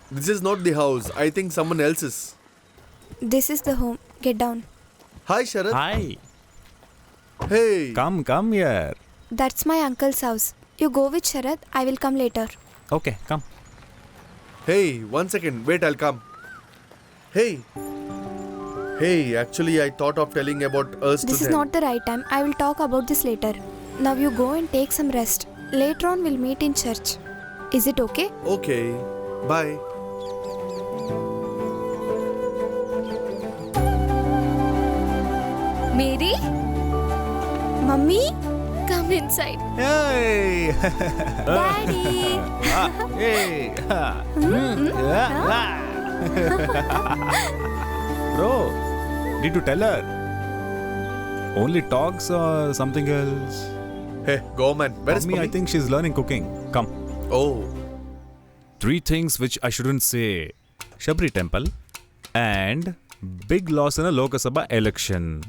This is not the house. I think someone else's. This is the home. Get down. Hi, Sharad. Hi. Hey. Come here. That's my uncle's house. You go with Sharad. I will come later. Okay, come. Hey, 1 second. Wait, I'll come. Hey. Hey, actually, I thought of telling about us to This is them. not the right time. I will talk about this later. Now you go and take some rest. Later on, we'll meet in church. Is it okay? Okay. Bye. Mary, Mummy? come inside. Hey. Daddy? Hey. Bro, did you tell her? Only talks or something else? Hey, go man. Where is Mummy, I Mummy? think she's learning cooking. Come. Oh. 3 things which I shouldn't say. Shabri temple and big loss in a Lok Sabha election.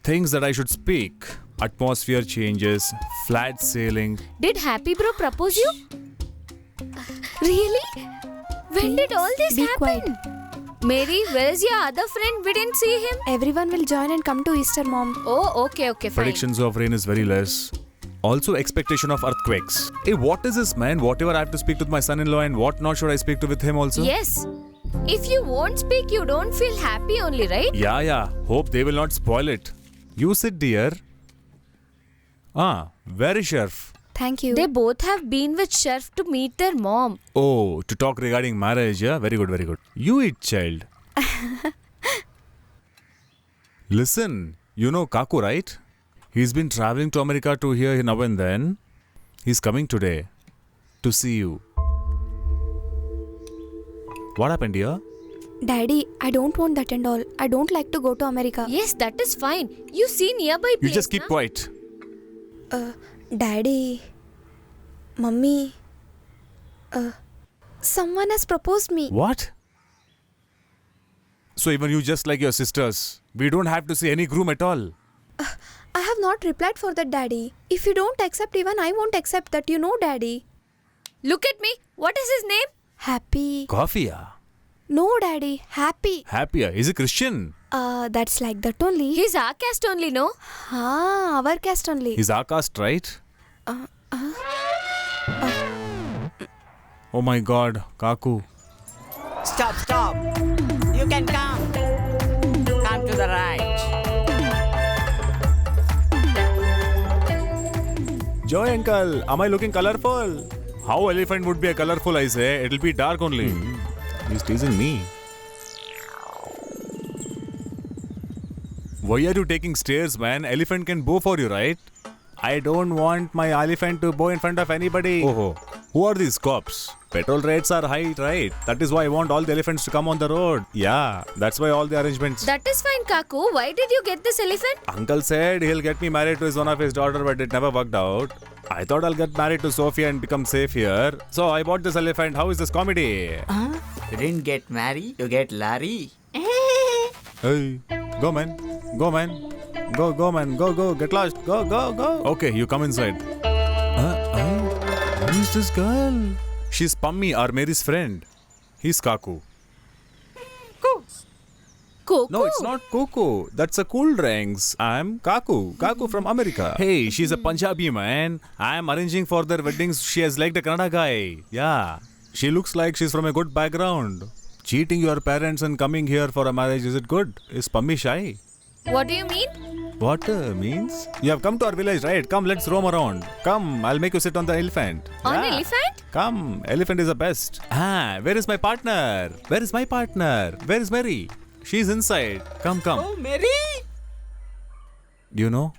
Things that I should speak. Atmosphere changes, flat sailing. Did Happy Bro propose you? Really? When did all this Be happen? Mary, where is your other friend? We didn't see him. Everyone will join and come to Easter, Mom. Oh, okay, fine. Predictions of rain is very less. Also expectation of earthquakes. Hey, what is this, man? Whatever I have to speak with my son-in-law and what not should I speak to with him also? Yes. If you won't speak, you don't feel happy only, right? Yeah. Hope they will not spoil it. You sit, dear. Where is Sheriff? Thank you. They both have been with Sheriff to meet their mom. Oh, to talk regarding marriage, yeah? Very good. You eat, child. Listen, you know Kaku, right? He's been traveling to America to here now and then. He's coming today to see you. What happened, dear? Daddy, I don't want that and all. I don't like to go to America. Yes, that is fine. You see nearby You place, just keep na? quiet. Daddy, Mummy, someone has proposed me. What? So even you just like your sisters, we don't have to see any groom at all. I have not replied for that, Daddy. If you don't accept, even I won't accept that, Daddy. Look at me. What is his name? Happy. Coffee, yeah. No, Daddy. Happy. Happier. Is he Christian? That's like that only. He's our caste only, no? Our caste only. He's our caste, right? Oh my God, Kaku. Stop. You can come. Come to the right. Joy uncle, am I looking colorful? How elephant would be a colorful, I say? It'll be dark only. He's teasing me. Why are you taking stairs, man? Elephant can bow for you, right? I don't want my elephant to bow in front of anybody. Oh, who are these cops? Petrol rates are high, right? That is why I want all the elephants to come on the road. Yeah, that's why all the arrangements. That is fine, Kaku. Why did you get this elephant? Uncle said he'll get me married to one of his daughter, but it never worked out. I thought I'll get married to Sophia and become safe here. So I bought this elephant. How is this comedy? You didn't get married, you get Larry. Hey, go man. Go man. Go man. Go. Get lost. Go. Okay, you come inside. Who is this girl? She's Pammi, our Mary's friend. He's Kaku. Coco? No, it's not Coco. That's a cool drinks. I'm Kaku. Kaku from America. Hey, she's a Punjabi, man. I'm arranging for their weddings. She has liked a Kannada guy. Yeah. She looks like she's from a good background. Cheating your parents and coming here for a marriage, is it good? Is Pammi shy? What do you mean? What means? You have come to our village, right? Come, let's roam around. Come, I'll make you sit on the elephant. On Yeah. elephant? Come, elephant is the best. Where is my partner? Where is Mary? She's inside. Come. Oh, Mary! You know,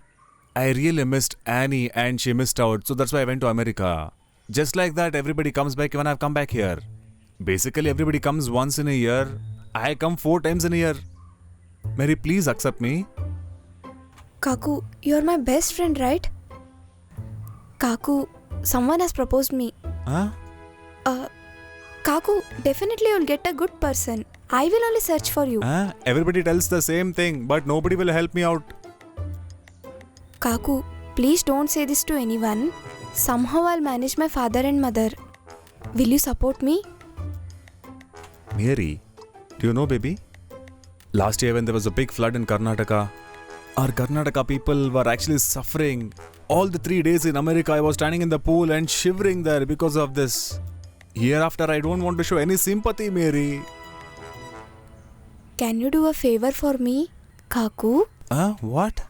I really missed Annie and she missed out, so that's why I went to America. Just like that, everybody comes back when I've come back here. Basically, everybody comes once in a year. I come 4 times in a year. Mary, please accept me. Kaku, you're my best friend, right? Kaku, someone has proposed me. Huh? Kaku, definitely you'll get a good person. I will only search for you. Everybody tells the same thing, but nobody will help me out. Kaku, please don't say this to anyone. Somehow I'll manage my father and mother. Will you support me? Mary, do you know, baby? Last year when there was a big flood in Karnataka, our Karnataka people were actually suffering. All the 3 days in America, I was standing in the pool and shivering there because of this. Hereafter, I don't want to show any sympathy, Mary. Can you do a favor for me, Kaku? What?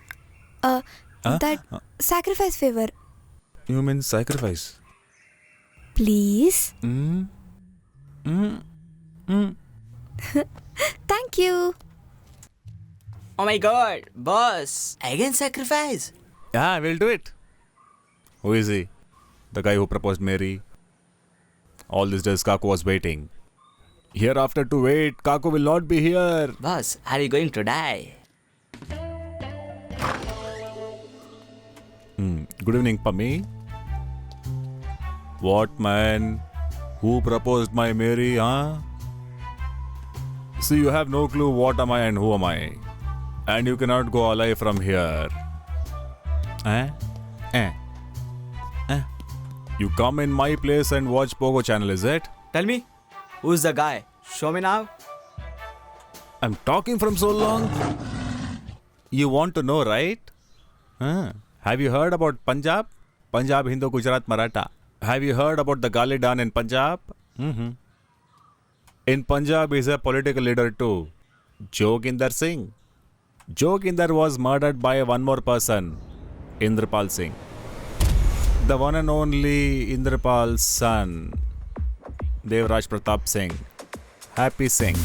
That sacrifice favor. You mean sacrifice? Please? Thank you. Oh my god, boss. Again sacrifice. Yeah, we'll do it. Who is he? The guy who proposed Mary. All these days, Kaku was waiting. Hereafter to wait, Kaku will not be here. Boss, are you going to die? Good evening, Pami. What man? Who proposed my Mary, huh? See, you have no clue what am I and who am I. And you cannot go alive from here. You come in my place and watch Pogo channel, is it? Tell me, who's the guy? Show me now. I'm talking from so long. You want to know, right? Have you heard about Punjab? Punjab, Hindu, Gujarat, Maratha. Have you heard about the Galidan in Punjab? In Punjab, he's a political leader too. Joginder Singh. Joginder was murdered by one more person, Indrapal Singh. The one and only Indrapal's son, Devraj Pratap Singh. Happy Singh.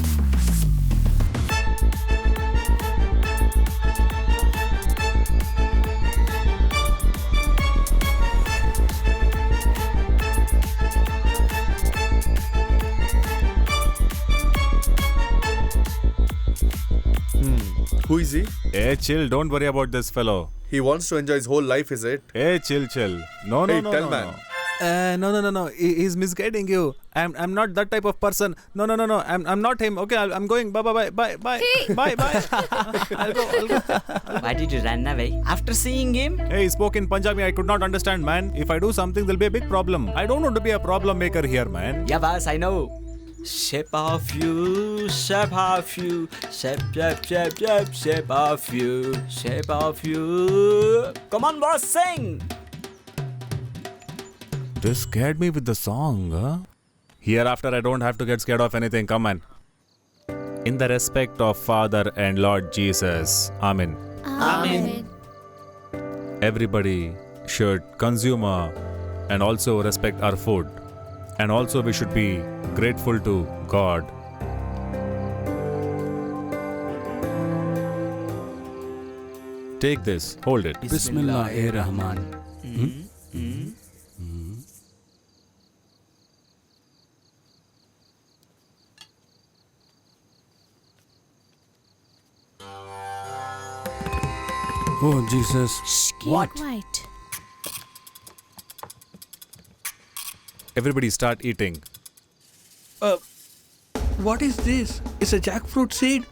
Who is he? Hey, chill. Don't worry about this fellow. He wants to enjoy his whole life, is it? Hey, chill. No, Hey, no, tell no, man. No. He's misguiding you. I'm not that type of person. No. I'm not him. Okay, I'm going. Bye. Hey. Bye. I'll go. Why did you run away? After seeing him? Hey, he spoke in Punjabi. I could not understand, man. If I do something, there'll be a big problem. I don't want to be a problem maker here, man. Yeah, boss, I know. Shape of you, shape of you, shape of you, shape of you. Come on, boss, sing. This scared me with the song, huh? Hereafter, I don't have to get scared of anything. Come on. In the respect of Father and Lord Jesus. Amen. Amen. Everybody should consume and also respect our food. And also we should be grateful to God. Take this. Hold it. Bismillahirrahman. Oh, Jesus. What? Quiet. Everybody start eating. What is this? It's a jackfruit seed.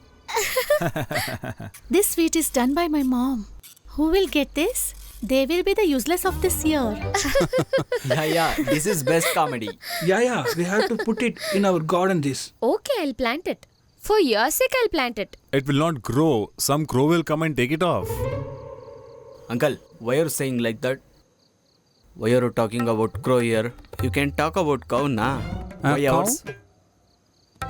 This sweet is done by my mom. Who will get this? They will be the useless of this year. Yeah, this is best comedy. Yeah, we have to put it in our garden this. Okay, I'll plant it. For your sake, I'll plant it. It will not grow. Some crow will come and take it off. Uncle, why are you saying like that? Why are you talking about crow here? You can talk about cow, na? Why cow? ours?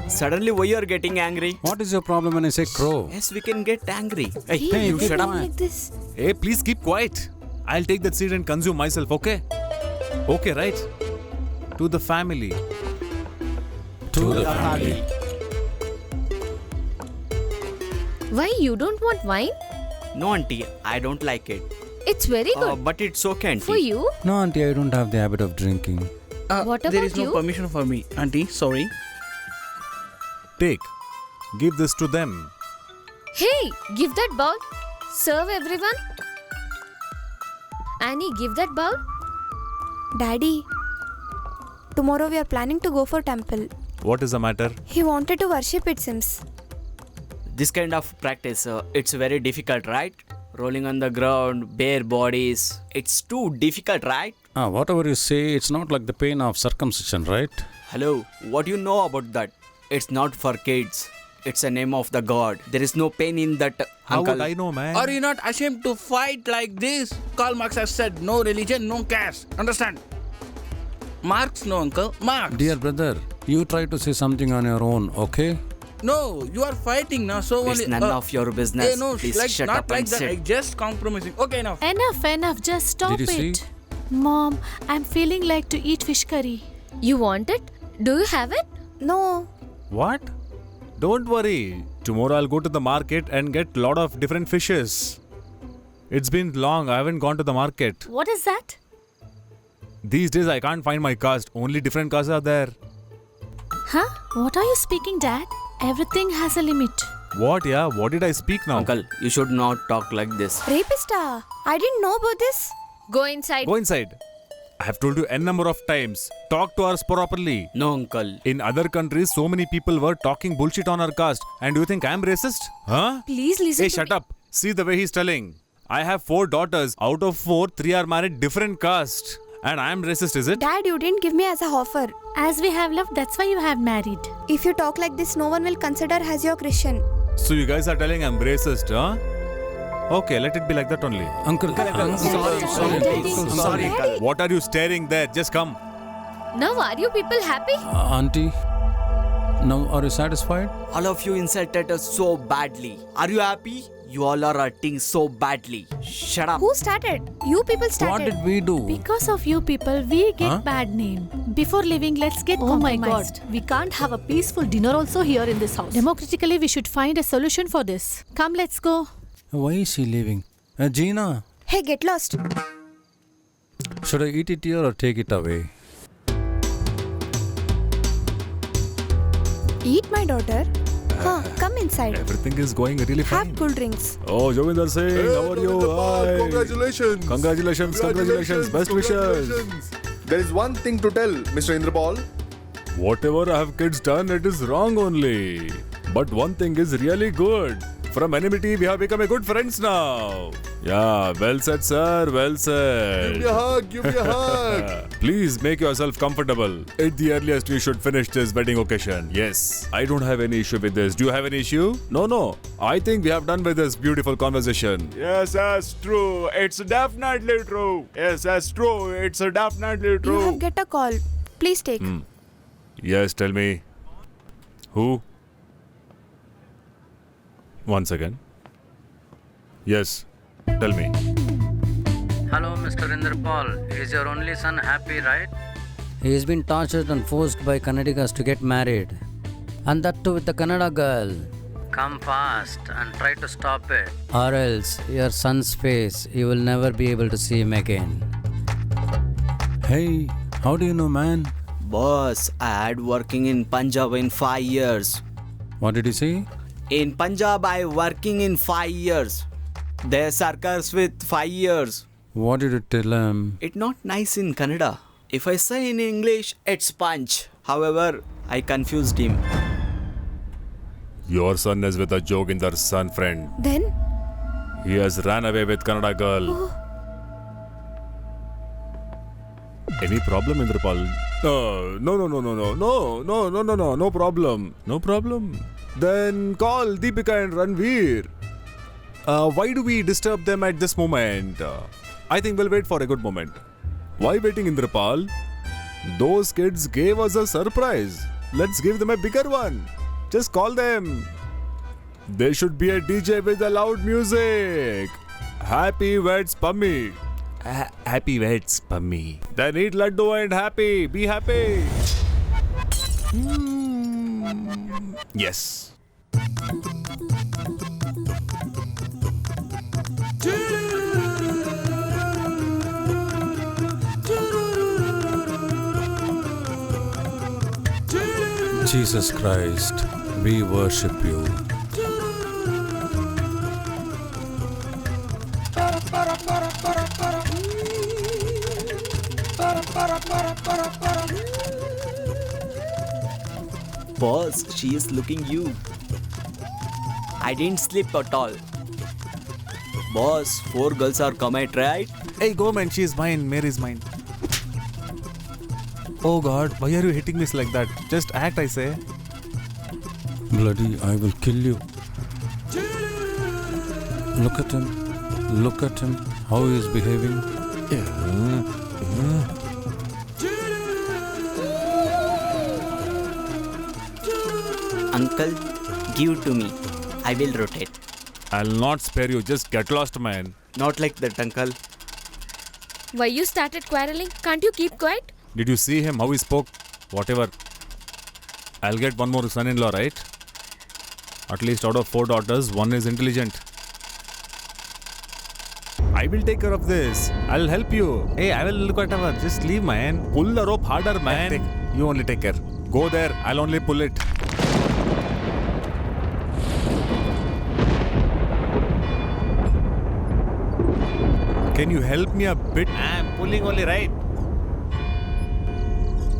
Suddenly, why you are getting angry? What is your problem when I say crow? Yes, we can get angry. Hey, Hey, you keep shut up. going like this. Hey, please keep quiet. I'll take that seed and consume myself, okay? Okay, right? To the family. To the family. Why you don't want wine? No, auntie, I don't like it. It's very good. But it's okay, auntie. For you? No, auntie, I don't have the habit of drinking. What There about is no you? permission for me. Auntie, sorry. Take. Give this to them. Hey, give that bowl. Serve everyone. Annie, give that bowl. Daddy, tomorrow we are planning to go for temple. What is the matter? He wanted to worship, it seems. This kind of practice, it's very difficult, right? Rolling on the ground, bare bodies. It's too difficult, right? Whatever you say, it's not like the pain of circumcision, right? Hello, what do you know about that? It's not for kids. It's a name of the god. There is no pain in that, How uncle. would I know, man? Are you not ashamed to fight like this? Karl Marx has said no religion, no caste. Understand? Marx, no, uncle. Marx. Dear brother, you try to say something on your own, okay? No, you are fighting now. So It's only. none of your business. Hey, no, Please like, shut not up like and that. sit. Like just compromising. Okay, now. Enough, just stop Did you it. see? Mom, I'm feeling like to eat fish curry. You want it? Do you have it? No. What? Don't worry. Tomorrow I'll go to the market and get lot of different fishes. It's been long. I haven't gone to the market. What is that? These days I can't find my caste. Only different castes are there. Huh? What are you speaking, Dad? Everything has a limit. What? Yeah. What did I speak now? Uncle, you should not talk like this. Rapista. I didn't know about this. Go inside. Go inside. I have told you n number of times. Talk to us properly. No, uncle. In other countries, so many people were talking bullshit on our caste. And do you think I'm racist? Huh? Please listen Hey, to shut me. up. See the way he's telling. I have 4 daughters. Out of 4, 3 are married different caste. And I'm racist, is it? Dad, you didn't give me as a offer. As we have love, that's why you have married. If you talk like this, no one will consider as your Christian. So you guys are telling I'm racist, huh? Okay, let it be like that only. Uncle, sorry, Daddy. What are you staring there? Just come. Now, are you people happy? Auntie, now are you satisfied? All of you insulted us so badly. Are you happy? You all are hurting so badly. Shut up. Who started? You people What started. did we do? Because of you people, we get Huh? bad name. Before leaving, let's get Oh my compromised. god, we can't have a peaceful dinner also here in this house. Democratically, we should find a solution for this. Come, let's go. Why is she leaving? Gina, Hey, get lost. should I eat it here or take it away? Eat my daughter. Huh, come inside. Everything is going really fine. Have cool drinks. Oh, Jovinder Singh, how are you? Hi. Congratulations. Congratulations. Best wishes. Congratulations. There is one thing to tell, Mr. Indrapal. Whatever I have kids done, it is wrong only. But one thing is really good. From enmity, we have become a good friends now. Yeah, well said, sir. Well Give said. me a hug. Give me a hug. Please make yourself comfortable. At the earliest, we should finish this wedding occasion. Yes, I don't have any issue with this. Do you have any issue? No. I think we have done with this beautiful conversation. Yes, that's true. It's definitely true. Yes, that's true. It's definitely You true. have get a call. Please take. Yes, tell me. Who? One second. Yes, tell me. Hello, Mr. Indrapal. Is your only son happy, right? He has been tortured and forced by Kannadigas to get married. And that too with the Kannada girl. Come fast and try to stop it. Or else, your son's face, you will never be able to see him again. Hey, how do you know, man? Boss, I had working in Punjab in 5 years. What did he say? In Punjab, I working in 5 years. Their circus with 5 years. What did you tell him? It's not nice in Kannada. If I say in English, it's punch. However, I confused him. Your son is with a Joginder's son friend. Then? He has ran away with Kannada girl. Any problem, Indrapal? No problem. No problem. Then call Deepika and Ranveer. Why do we disturb them at this moment? I think we'll wait for a good moment. Why waiting, Indrapal? Those kids gave us a surprise. Let's give them a bigger one. Just call them. There should be a DJ with a loud music. Happy Weds Pummy. Happy Weds Pummy. Then eat laddu and happy. Be happy. Yes. Jesus Christ, we worship you. Boss, she is looking you. I didn't sleep at all. Boss, 4 girls are coming, right? Hey, go man, she is mine. Mary's mine. Oh God, why are you hitting me like that? Just act, I say. Bloody, I will kill you. Look at him. Look at him. How he is behaving. Uncle, give to me. I will rotate. I'll not spare you. Just get lost, man. Not like that, uncle. Why you started quarreling? Can't you keep quiet? Did you see him? How he spoke? Whatever. I'll get one more son-in-law, right? At least out of 4 daughters, one is intelligent. I will take care of this. I'll help you. Hey, I will look whatever. Just leave, man. Pull the rope harder, man. You only take care. Go there. I'll only pull it. Can you help me a bit? I'm pulling only, right?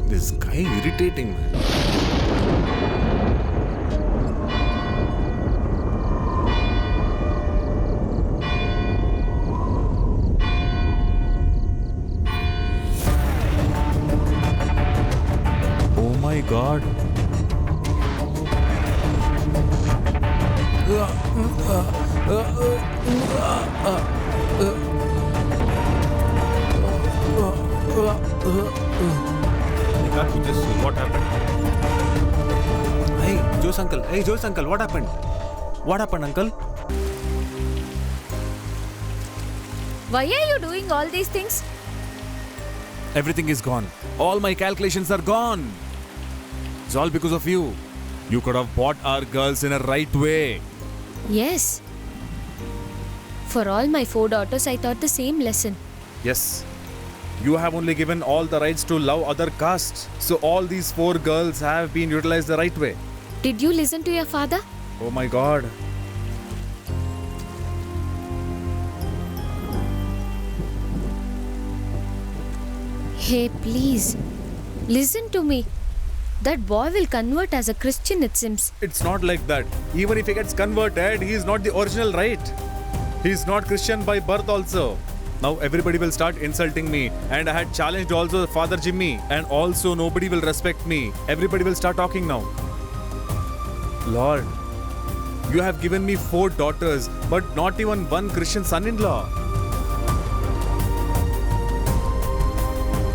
This guy irritating, man. Oh my God. What happened? Hey, Joe's uncle. Hey, Joe's uncle. What happened? What happened, uncle? Why are you doing all these things? Everything is gone. All my calculations are gone. It's all because of you. You could have bought our girls in a right way. Yes. For all my 4 daughters, I taught the same lesson. Yes. You have only given all the rights to love other castes. So all these 4 girls have been utilized the right way. Did you listen to your father? Oh my God. Hey, please. Listen to me. That boy will convert as a Christian, it seems. It's not like that. Even if he gets converted, he is not the original, right? He is not Christian by birth also. Now everybody will start insulting me. And I had challenged also Father Jimmy. And also nobody will respect me. Everybody will start talking now. Lord, you have given me 4 daughters, but not even one Christian son-in-law.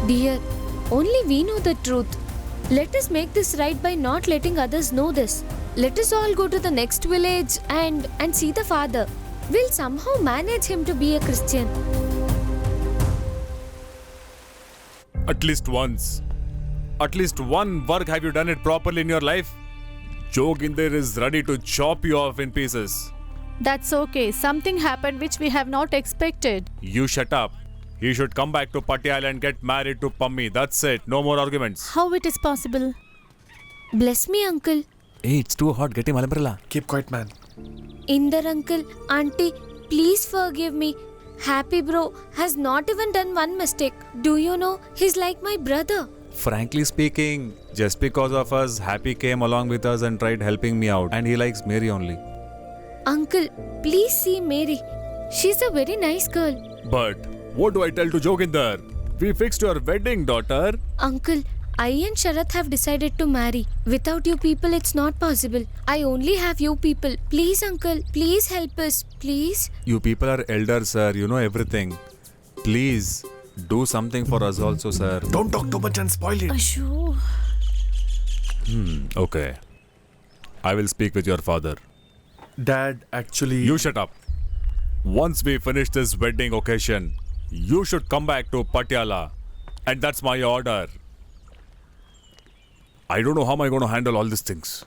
Dear, only we know the truth. Let us make this right by not letting others know this. Let us all go to the next village and see the father. We'll somehow manage him to be a Christian. At least once. At least one work have you done it properly in your life? Joginder is ready to chop you off in pieces. That's okay. Something happened which we have not expected. You shut up. He should come back to Patiala and get married to Pammi. That's it. No more arguments. How it is possible? Bless me, uncle. Hey, it's too hot. Get him an umbrella. Keep quiet, man. Inder uncle, auntie, please forgive me. Happy bro has not even done one mistake. Do you know, he's like my brother. Frankly speaking, just because of us, Happy came along with us and tried helping me out. And he likes Mary only. Uncle, please see Mary. She's a very nice girl. But what do I tell to Joginder? We fixed your wedding, daughter. Uncle, I and Sharath have decided to marry. Without you people, it's not possible. I only have you people. Please, uncle, please help us. Please. You people are elders, sir. You know everything. Please, do something for us also, sir. Don't talk too much and spoil it. Ashu. Okay. I will speak with your father. Dad, actually... You shut up. Once we finish this wedding occasion, you should come back to Patiala. And that's my order. I don't know how am I going to handle all these things.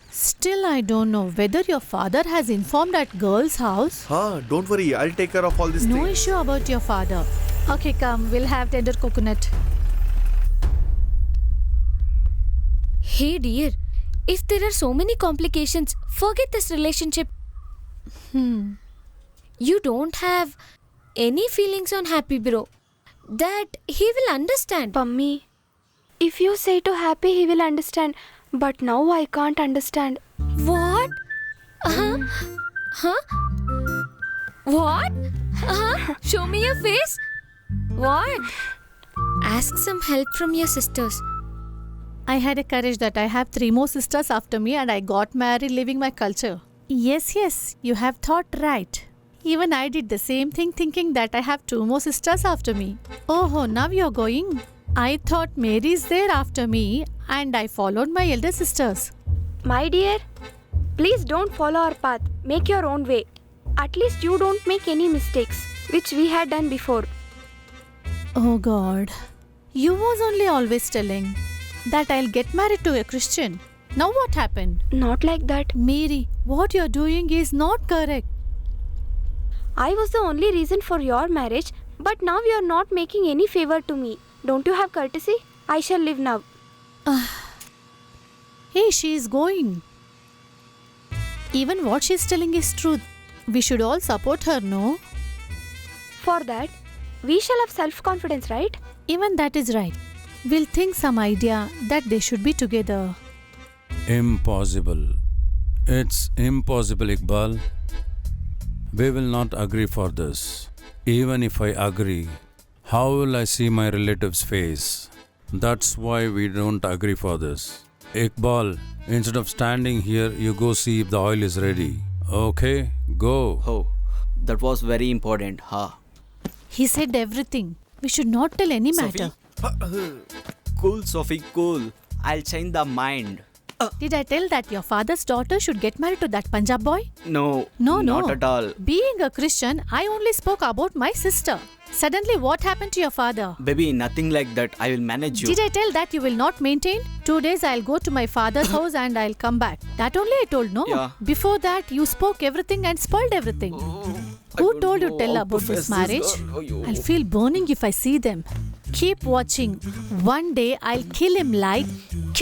Still, I don't know whether your father has informed at girl's house. Don't worry. I'll take care of all these No things. issue about your father. Okay, come. We'll have tender coconut. Hey dear, if there are so many complications, forget this relationship. You don't have any feelings on Happy bro. That he will understand. Pammi, if you say to Happy, he will understand. But now I can't understand. What? Huh? What? Show me your face. What? Ask some help from your sisters. I had a courage that I have 3 more sisters after me and I got married living my culture. Yes, you have thought right. Even I did the same thing thinking that I have 2 more sisters after me. Oh, now you're going. I thought Mary is there after me and I followed my elder sisters. My dear, please don't follow our path. Make your own way. At least you don't make any mistakes, which we had done before. Oh God, you was only always telling that I'll get married to a Christian. Now what happened? Not like that. Mary, what you're doing is not correct. I was the only reason for your marriage, but now you are not making any favor to me. Don't you have courtesy? I shall live now. Hey, she is going. Even what she's telling is truth. We should all support her, no? For that, we shall have self-confidence, right? Even that is right. We'll think some idea that they should be together. Impossible. It's impossible, Iqbal. We will not agree for this. Even if I agree, how will I see my relative's face? That's why we don't agree for this. Iqbal, instead of standing here, you go see if the oil is ready. Okay, go. Oh, that was very important, huh? He said everything. We should not tell any matter. Cool, Sophie, cool. I'll change the mind. Did I tell that your father's daughter should get married to that Punjab boy? No, No. not at all. Being a Christian, I only spoke about my sister. Suddenly, what happened to your father? Baby, nothing like that. I will manage you. Did I tell that you will not maintain? 2 days I'll go to my father's house and I'll come back. That only I told, no? Yeah. Before that, you spoke everything and spoiled everything. Who told you tell about this marriage? I'll feel burning if I see them. Keep watching. One day I'll kill him like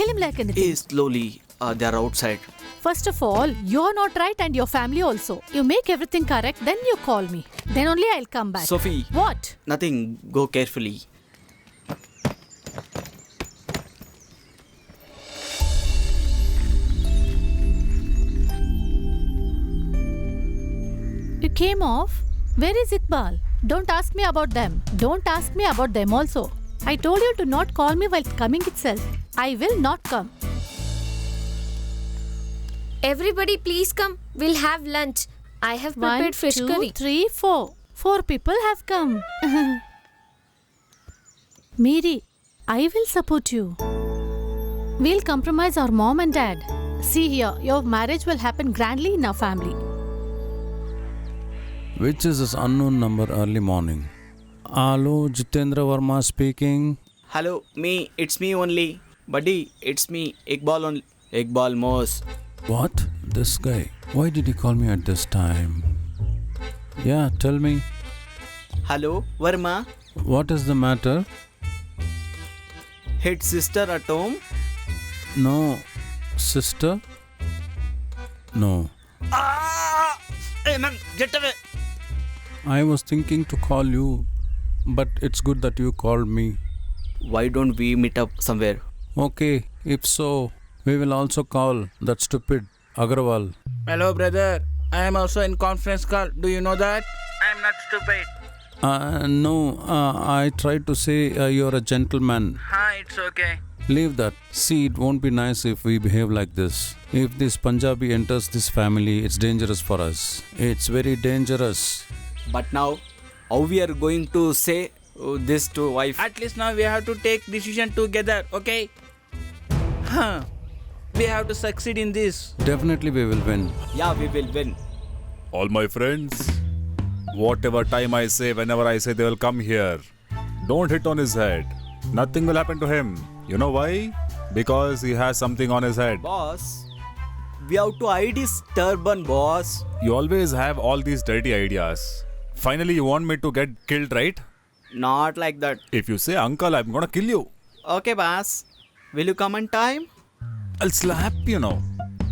anything. Hey, slowly. They are outside. First of all, you're not right and your family also. You make everything correct, then you call me. Then only I'll come back. Sophie. What? Nothing. Go carefully. You came off? Where is Iqbal? Don't ask me about them. Don't ask me about them also. I told you to not call me while coming itself. I will not come. Everybody, please come. We'll have lunch. I have prepared 1, fish 2, curry. 3, 4. 4 people have come. Mary, I will support you. We'll compromise our mom and dad. See here, your marriage will happen grandly in our family. Which is this unknown number early morning? Hello, Jitendra Verma speaking. Hello, me. It's me only. Buddy, it's me. Iqbal only. Iqbal Mos. What? This guy? Why did he call me at this time? Yeah, tell me. Hello, Verma. What is the matter? Hit sister at home? No. Sister? No. Ah! Hey man, get away! I was thinking to call you, but it's good that you called me. Why don't we meet up somewhere? Okay, if so, we will also call that stupid Agrawal. Hello, brother. I am also in conference call. Do you know that? I am not stupid. No, I tried to say you're a gentleman. It's okay. Leave that. See, it won't be nice if we behave like this. If this Punjabi enters this family, it's dangerous for us. It's very dangerous. But now, how we are going to say this to wife? At least now we have to take decision together, okay? We have to succeed in this. Definitely we will win. Yeah, we will win. All my friends, whatever time I say, whenever I say, they will come here. Don't hit on his head. Nothing will happen to him. You know why? Because he has something on his head. Boss, we have to hide his turban, boss. You always have all these dirty ideas. Finally, you want me to get killed, right? Not like that. If you say, uncle, I'm gonna kill you. Okay, boss. Will you come on time? I'll slap you now.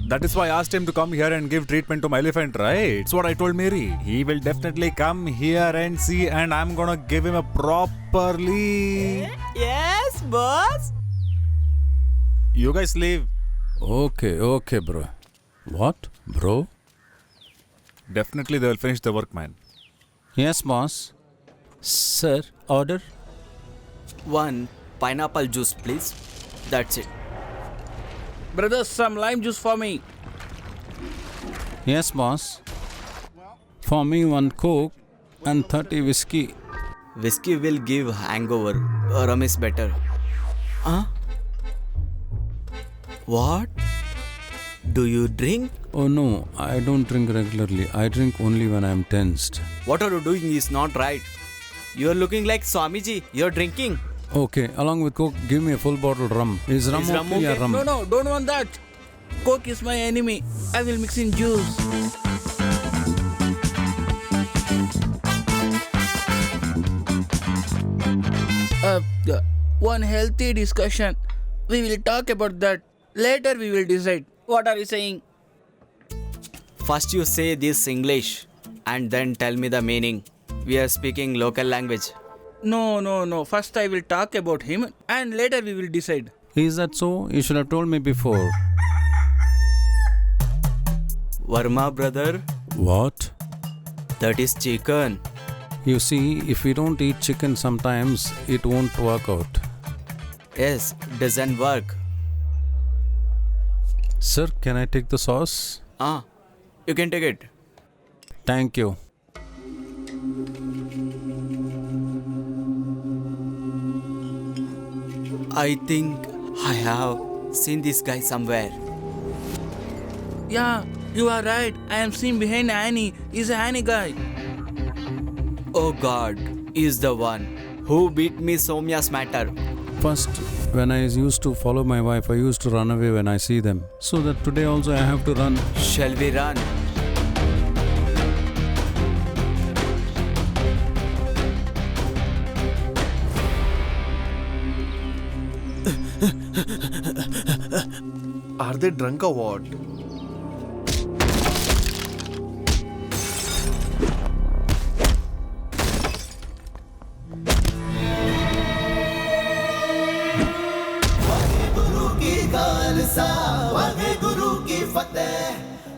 That is why I asked him to come here and give treatment to my elephant, right? That's what I told Mary. He will definitely come here and see, and I'm gonna give him a properly. Yes, boss. You guys leave. Okay, bro. What? Bro? Definitely they will finish the work, man. Yes, boss. Sir, order? One pineapple juice, please. That's it. Brother, some lime juice for me. Yes, boss. For me, 1 Coke and 30 whiskey. Whiskey will give hangover. Rum is better. Huh? What? Do you drink? Oh no, I don't drink regularly. I drink only when I am tensed. What are you doing is not right. You are looking like Swamiji. You're drinking. Okay, along with Coke, give me a full bottle rum. Is rum okay? Yeah, rum. No, don't want that. Coke is my enemy. I will mix in juice. One healthy discussion. We will talk about that. Later we will decide. What are you saying? First you say this English and then tell me the meaning. We are speaking local language. No. First I will talk about him and later we will decide. Is that so? You should have told me before. Verma brother. What? That is chicken. You see, if we don't eat chicken sometimes, it won't work out. Yes, doesn't work. Sir, can I take the sauce? You can take it. Thank you. I think I have seen this guy somewhere. Yeah, you are right. I am seen behind Annie. He's a Annie guy. Oh God, he's the one who beat me Somya's matter. First, when I used to follow my wife, I used to run away when I see them. So that today also I have to run. Shall we run? Are they drunk or what?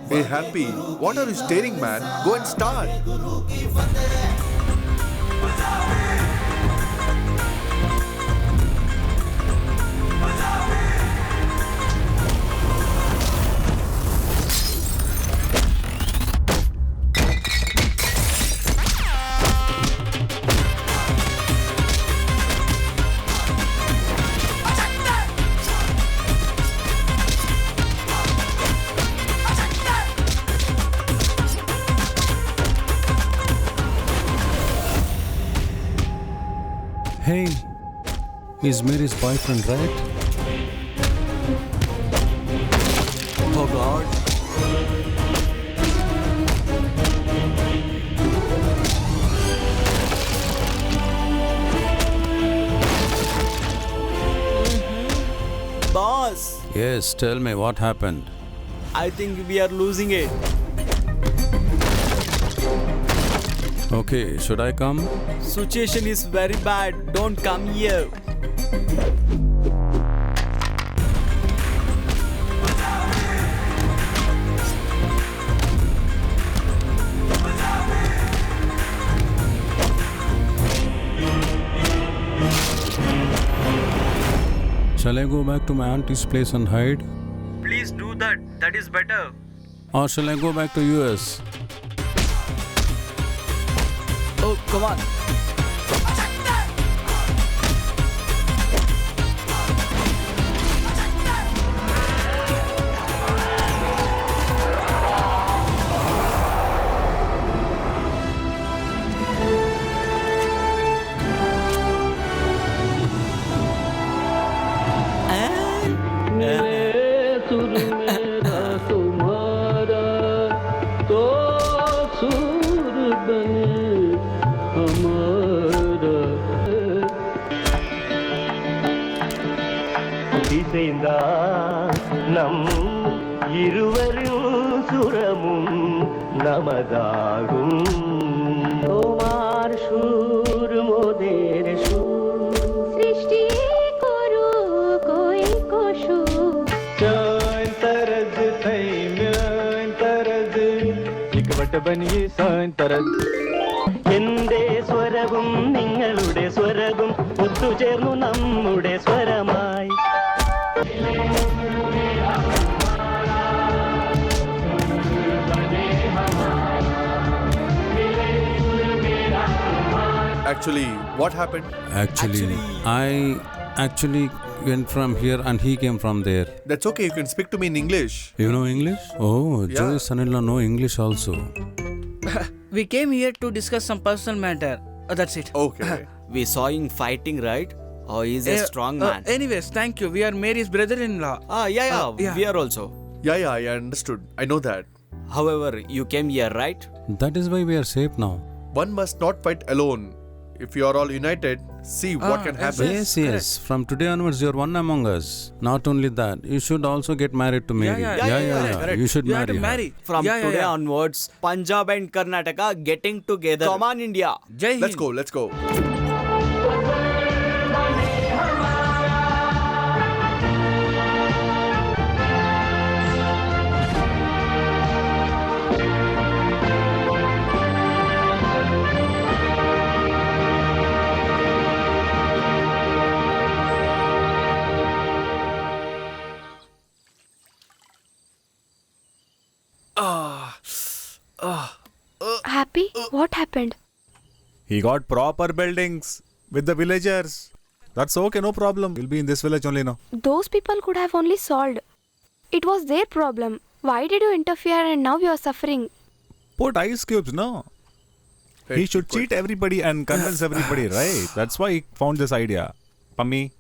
Hey Happy, what are you staring, man? Go and start. Hey, is Mary's boyfriend, right? Oh God. Boss, Yes, tell me what happened. I think we are losing it. Okay, should I come? Situation is very bad. Don't come here. Shall I go back to my auntie's place and hide? Please do that. That is better. Or shall I go back to US? Oh, come on. நம் இருவரும் சுரமும் நமதாகும் তোমার সুর মোদের সুর সৃষ্টি করো কই কোশু Mjöin tarad thay mjöin tarad ikvat ബനിയെ സാന്തരൻ എന്റെ സ്വരവും നിങ്ങളുടെ സ്വരവും ഒത്തുചേർന്നു നമ്മുടെ സ്വരമായി Actually, what happened? Actually, I actually went from here and he came from there. That's okay, you can speak to me in English. You know English? Oh, Yeah. Joey's son-in-law know English also. We came here to discuss some personal matter. That's it. Okay. We saw him fighting, right? Oh, he's a strong man. Anyways, thank you. We are Mary's brother-in-law. Yeah. yeah. We are also. Yeah, I understood. I know that. However, you came here, right? That is why we are safe now. One must not fight alone. If you are all united, see what can happen. Yes. From today onwards, you are one among us. Not only that, you should also get married to Mary. Correct. You should You have marry to her. marry. From today onwards, Punjab and Karnataka getting together. Come on, India. Jai Let's Hind. go, let's go. Happy? What happened? He got proper buildings with the villagers. That's okay, no problem. We'll be in this village only now. Those people could have only solved. It was their problem. Why did you interfere and now you are suffering? Put ice cubes, no? He should cheat everybody and convince everybody, right? That's why he found this idea. Pammi,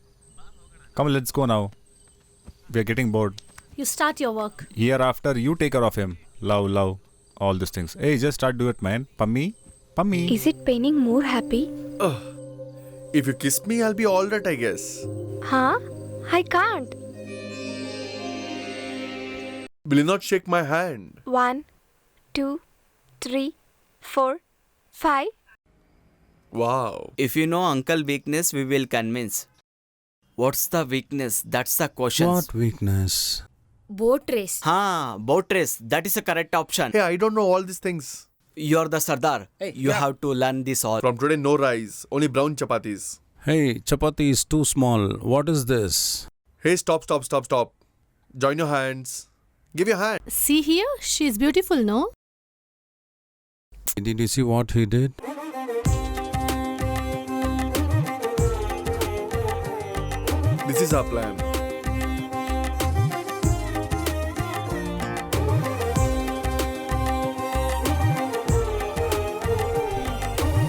come, let's go now. We are getting bored. You start your work. Hereafter, you take care of him. Love, all these things. Hey, just start do it, man. Pammi. Is it paining more, Happy? If you kiss me, I'll be all that, I guess. Huh? I can't. Will you not shake my hand? 1, 2, 3, 4, 5. Wow. If you know Uncle weakness, we will convince. What's the weakness? That's the question. What weakness? Boat race. Boat race. That is the correct option. Hey, I don't know all these things. You're the Sardar. Hey, you have to learn this all. From today, no rice, only brown chapatis. Hey, chapati is too small. What is this? Hey, stop. Join your hands. Give your hand. See here, she is beautiful, no? Did you see what he did? This is our plan.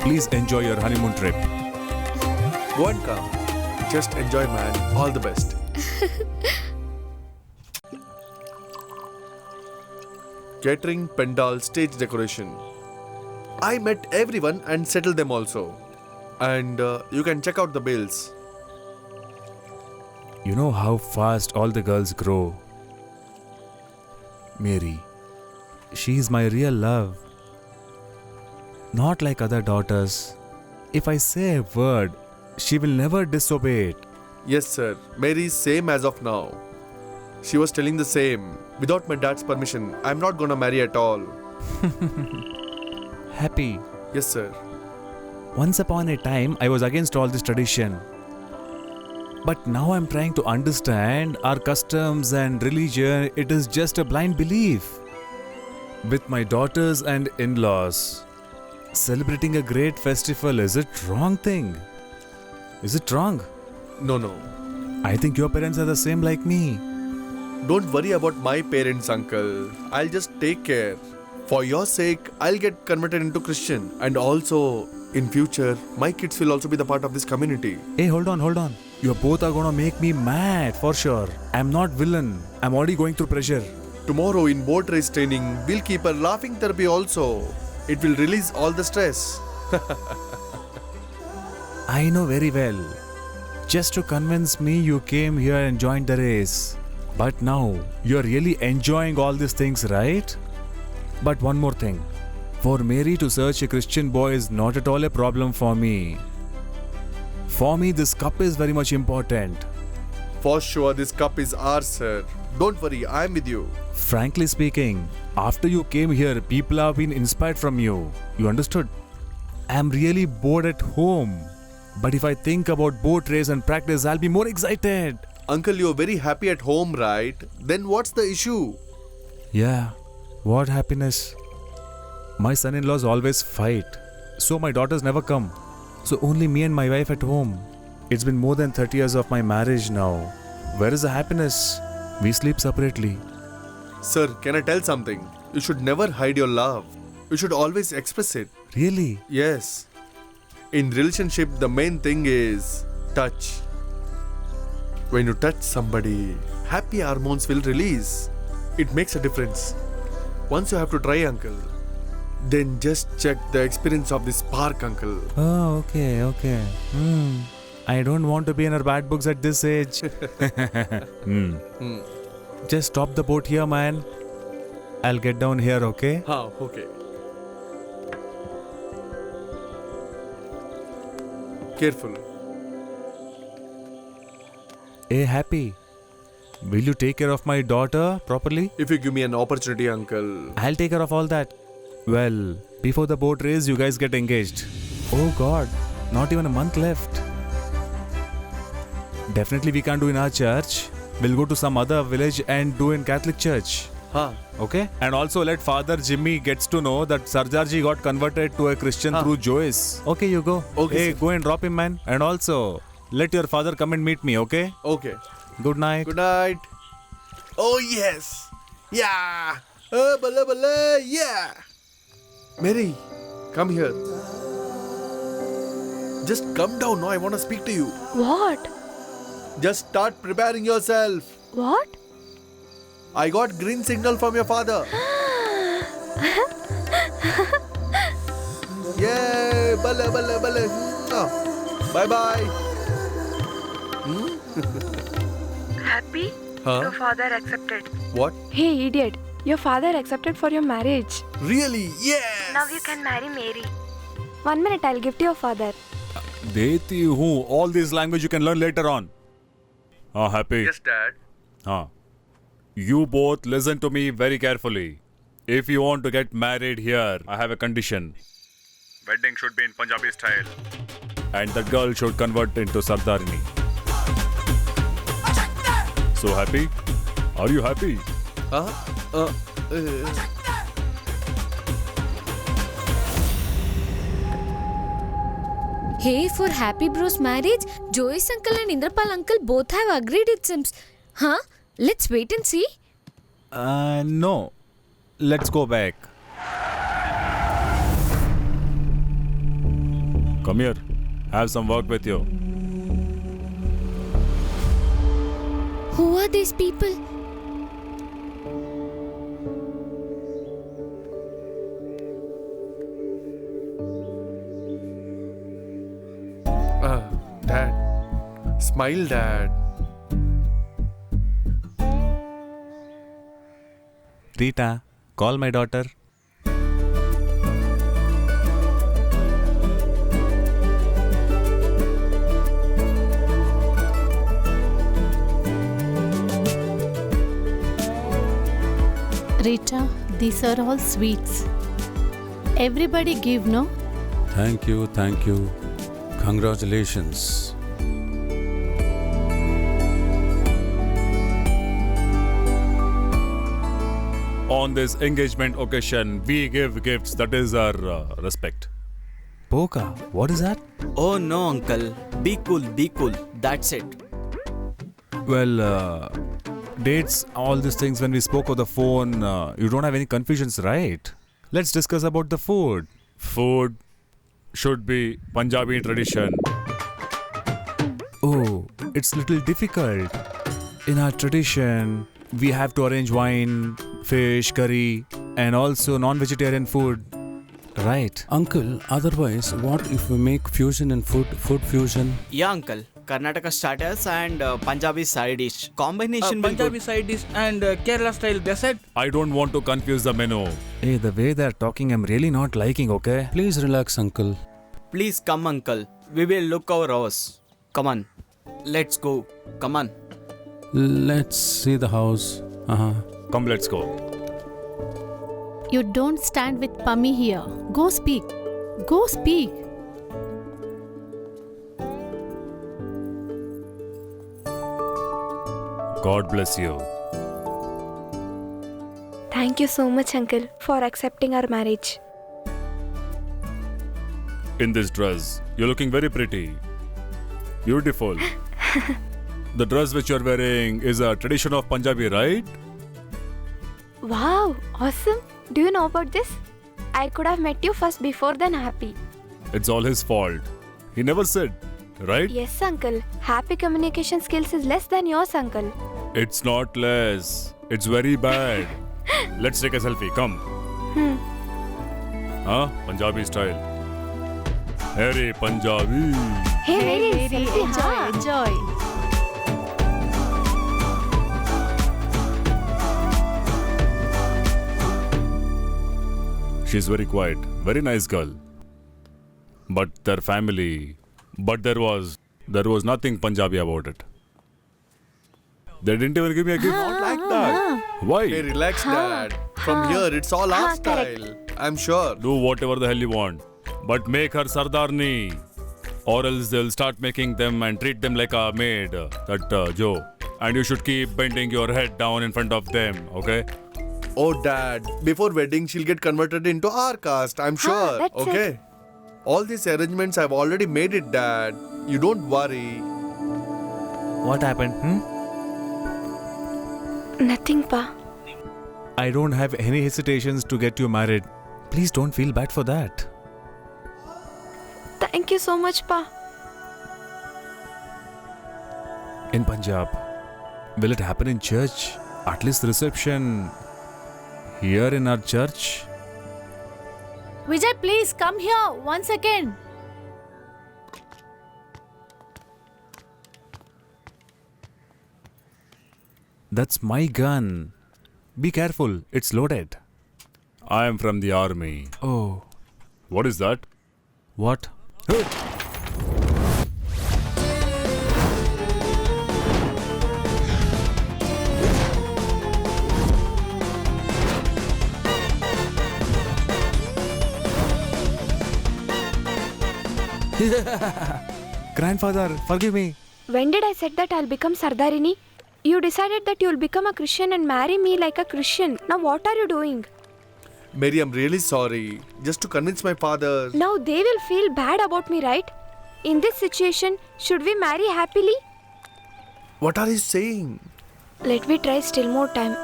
Please enjoy your honeymoon trip. Go and come. Just enjoy, man. All the best. Catering, pandal, stage decoration. I met everyone and settled them also. And you can check out the bills. You know how fast all the girls grow. Mary, she's my real love. Not like other daughters. If I say a word, she will never disobey it. Yes, sir. Mary is same as of now. She was telling the same. Without my dad's permission, I'm not gonna marry at all. Happy. Yes, sir. Once upon a time, I was against all this tradition. But now I'm trying to understand our customs and religion. It is just a blind belief. With my daughters and in-laws, celebrating a great festival, is it wrong thing? Is it wrong? No. I think your parents are the same like me. Don't worry about my parents, uncle. I'll just take care. For your sake, I'll get converted into Christian. And also, in future, my kids will also be the part of this community. Hey, hold on. You both are gonna make me mad, for sure. I'm not villain. I'm already going through pressure. Tomorrow in boat race training, we'll keep a laughing therapy also. It will release all the stress. I know very well. Just to convince me, you came here and joined the race. But now, you're really enjoying all these things, right? But one more thing. For Mary to search a Christian boy is not at all a problem for me. For me, this cup is very much important. For sure, this cup is ours, sir. Don't worry, I am with you. Frankly speaking, after you came here, people have been inspired from you. You understood? I'm really bored at home. But if I think about boat race and practice, I'll be more excited. Uncle, you're very happy at home, right? Then what's the issue? Yeah, what happiness? My son-in-laws always fight. So my daughters never come. So only me and my wife at home. It's been more than 30 years of my marriage now. Where is the happiness? We sleep separately. Sir, can I tell something? You should never hide your love. You should always express it. Really? Yes. In relationship, the main thing is touch. When you touch somebody, happy hormones will release. It makes a difference. Once you have to try, uncle. Then just check the experience of this spark, uncle. Oh, okay. I don't want to be in our bad books at this age. Just stop the boat here, man. I'll get down here, okay? Okay. Careful. Hey, Happy. Will you take care of my daughter properly? If you give me an opportunity, uncle. I'll take care of all that. Well, before the boat race, you guys get engaged. Oh God, not even a month left. Definitely we can't do in our church. We'll go to some other village and do in Catholic church. Okay? And also let Father Jimmy gets to know that Sardarji got converted to a Christian through Joyce. Okay, you go. Okay, hey, sir. go and drop him, man. And also, let your father come and meet me, okay? Okay. Good night. Good night. Oh, yes. Yeah. Bala bala. Yeah. Mary, come here. Just come down now. I want to speak to you. What? Just start preparing yourself. What? I got green signal from your father. Yay! Bala bala bala. Bye bye. Happy? Huh? Your father accepted. What? Hey, idiot. Your father accepted for your marriage. Really? Yes! Now you can marry Mary. 1 minute, I'll give to your father. Deti hu. All this language you can learn later on. Happy. Yes, Dad. You both listen to me very carefully. If you want to get married here, I have a condition. Wedding should be in Punjabi style. And the girl should convert into Sardarini. So Happy? Are you happy? Hey, for Happy Bro's marriage, Joyce uncle and Indrapal uncle both have agreed, it seems. Huh? Let's wait and see. No. Let's go back. Come here. Have some work with you. Who are these people? Dad. Smile, Dad. Rita, call my daughter. Rita, these are all sweets. Everybody give, no? Thank you. Congratulations. On this engagement occasion, we give gifts. That is our respect. Poka, what is that? Oh no, uncle. Be cool. That's it. Well, dates, all these things when we spoke on the phone, you don't have any confusions, right? Let's discuss about the food. Food should be Punjabi tradition. Oh, it's little difficult. In our tradition, we have to arrange wine, fish, curry, and also non-vegetarian food. Right. Uncle, otherwise, what if we make fusion in food fusion? Yeah, uncle. Karnataka starters and Punjabi side dish. Combination will Punjabi good. side dish and Kerala style dessert. I don't want to confuse the menu. Hey, the way they're talking, I'm really not liking, okay? Please relax, uncle. Please come, uncle. We will look our house. Come on. Let's go. Come on. Let's see the house. Come, let's go. You don't stand with Pummy here. Go speak. Go speak. God bless you. Thank you so much, uncle, for accepting our marriage. In this dress, you're looking very pretty. Beautiful. The dress which you're wearing is a tradition of Punjabi, right? Wow, awesome. Do you know about this? I could have met you first before then Happy. It's all his fault. He never said, right? Yes, uncle. Happy communication skills is less than yours, uncle. It's not less. It's very bad. Let's take a selfie. Come. Punjabi style. Harry Punjabi. Hey, very selfie, Enjoy. She's very quiet. Very nice girl. But their family. But there was nothing Punjabi about it. They didn't even give me a gift. Not like that. Why? Hey, relax, Dad. From here, it's all our style. I'm sure. Do whatever the hell you want. But make her Sardarni. Or else they'll start making them and treat them like a maid. That Joe. And you should keep bending your head down in front of them, okay? Oh, Dad. Before wedding, she'll get converted into our caste. I'm sure. That's Okay. it. All these arrangements, I've already made it, Dad. You don't worry. What happened? Nothing, Pa. I don't have any hesitations to get you married. Please don't feel bad for that. Thank you so much, Pa. In Punjab, will it happen in church? At least the reception here in our church? Vijay, please come here. 1 second. That's my gun. Be careful, it's loaded. I am from the army. Oh. What is that? What? Grandfather, forgive me. When did I said that I'll become Sardarini? You decided that you'll become a Christian and marry me like a Christian. Now what are you doing? Mary, I'm really sorry. Just to convince my father. Now they will feel bad about me, right? In this situation, should we marry happily? What are you saying? Let me try still more time.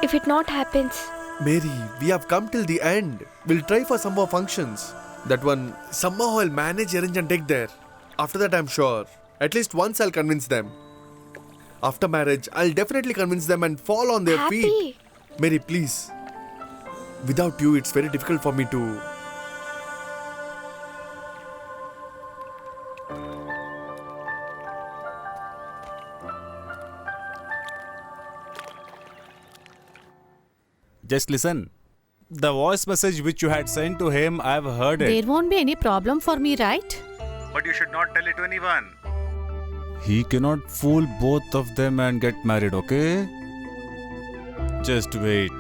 If it not happens, Mary, we have come till the end. We'll try for some more functions. That one, somehow I'll manage, arrange and take there. After that, I'm sure. At least once I'll convince them. After marriage, I'll definitely convince them and fall on their Happy. feet. Mary, please. Without you, it's very difficult for me to... Just listen. The voice message which you had sent to him, I've heard it. There won't be any problem for me, right? But you should not tell it to anyone. He cannot fool both of them and get married, okay? Just wait.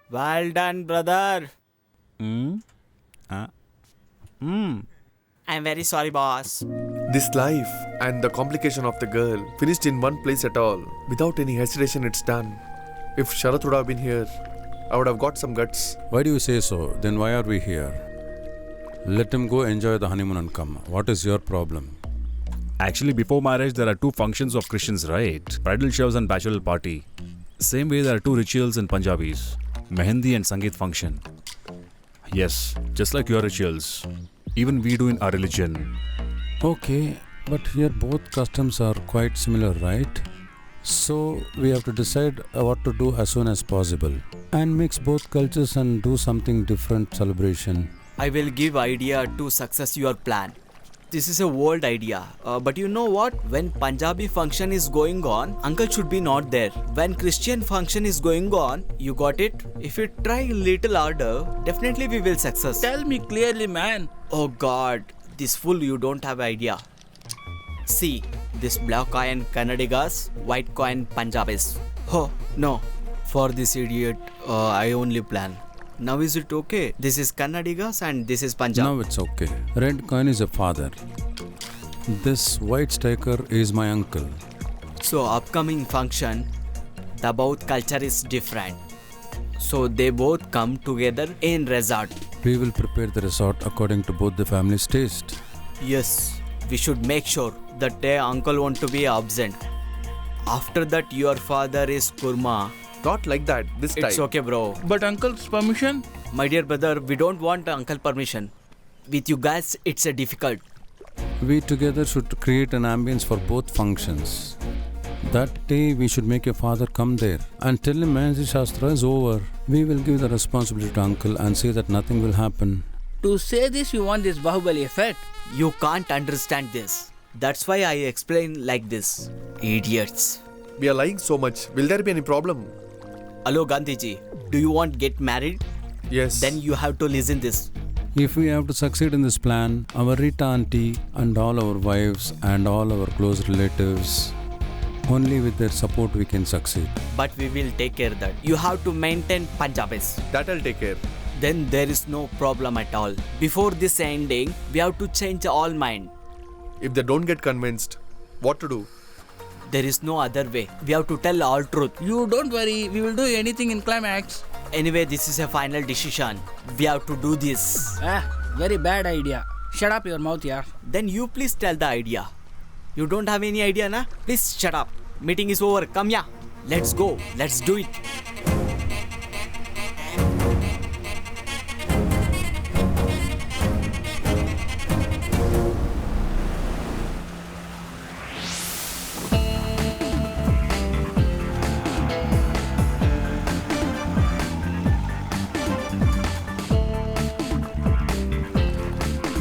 Well done, brother. I'm very sorry, boss. This life and the complication of the girl finished in one place at all. Without any hesitation, it's done. If Sharath would have been here, I would have got some guts. Why do you say so? Then why are we here? Let him go enjoy the honeymoon and come. What is your problem? Actually, before marriage, there are two functions of Christians, right? Bridal showers and bachelor party. Same way, there are two rituals in Punjabis. Mehendi and Sangeet function. Yes, just like your rituals. Even we do in our religion. Okay, but here both customs are quite similar, right? So we have to decide what to do as soon as possible and mix both cultures and do something different celebration. I will give idea to success your plan. This is a world idea. But you know what? When Punjabi function is going on, uncle should be not there. When Christian function is going on, you got it? If you try little harder, definitely we will success. Tell me clearly, man. Oh God, this fool you don't have idea. See, This black coin Kannadigas, white coin Punjabis. Oh, no. For this idiot, I only plan. Now is it okay? This is Kannadigas and this is Punjab. Now it's okay. Red coin is a father. This white sticker is my uncle. So upcoming function, the both culture is different. So they both come together in resort. We will prepare the resort according to both the families' taste. Yes, we should make sure that their uncle want to be absent. After that, your father is kurma. Not like that this time. It's okay, bro. But uncle's permission? My dear brother, we don't want uncle permission. With you guys, it's a difficult. We together should create an ambience for both functions. That day we should make your father come there and tell him Manasi Shastra is over. We will give the responsibility to uncle and say that nothing will happen. To say this, you want this Bahubali effect? You can't understand this. That's why I explain like this. Idiots. We are lying so much. Will there be any problem? Hello Gandhiji, do you want get married? Yes. Then you have to listen this. If we have to succeed in this plan, our Rita auntie and all our wives and all our close relatives, only with their support we can succeed. But we will take care of that. You have to maintain Punjabis. That I'll take care. Then there is no problem at all. Before this ending, we have to change all mind. If they don't get convinced, what to do? There is no other way. We have to tell all truth. You don't worry, we will do anything in climax. Anyway, this is a final decision. We have to do this. Very bad idea. Shut up your mouth, yaar. Then you please tell the idea. You don't have any idea, na? Please shut up. Meeting is over. Come here. Let's go. Let's do it.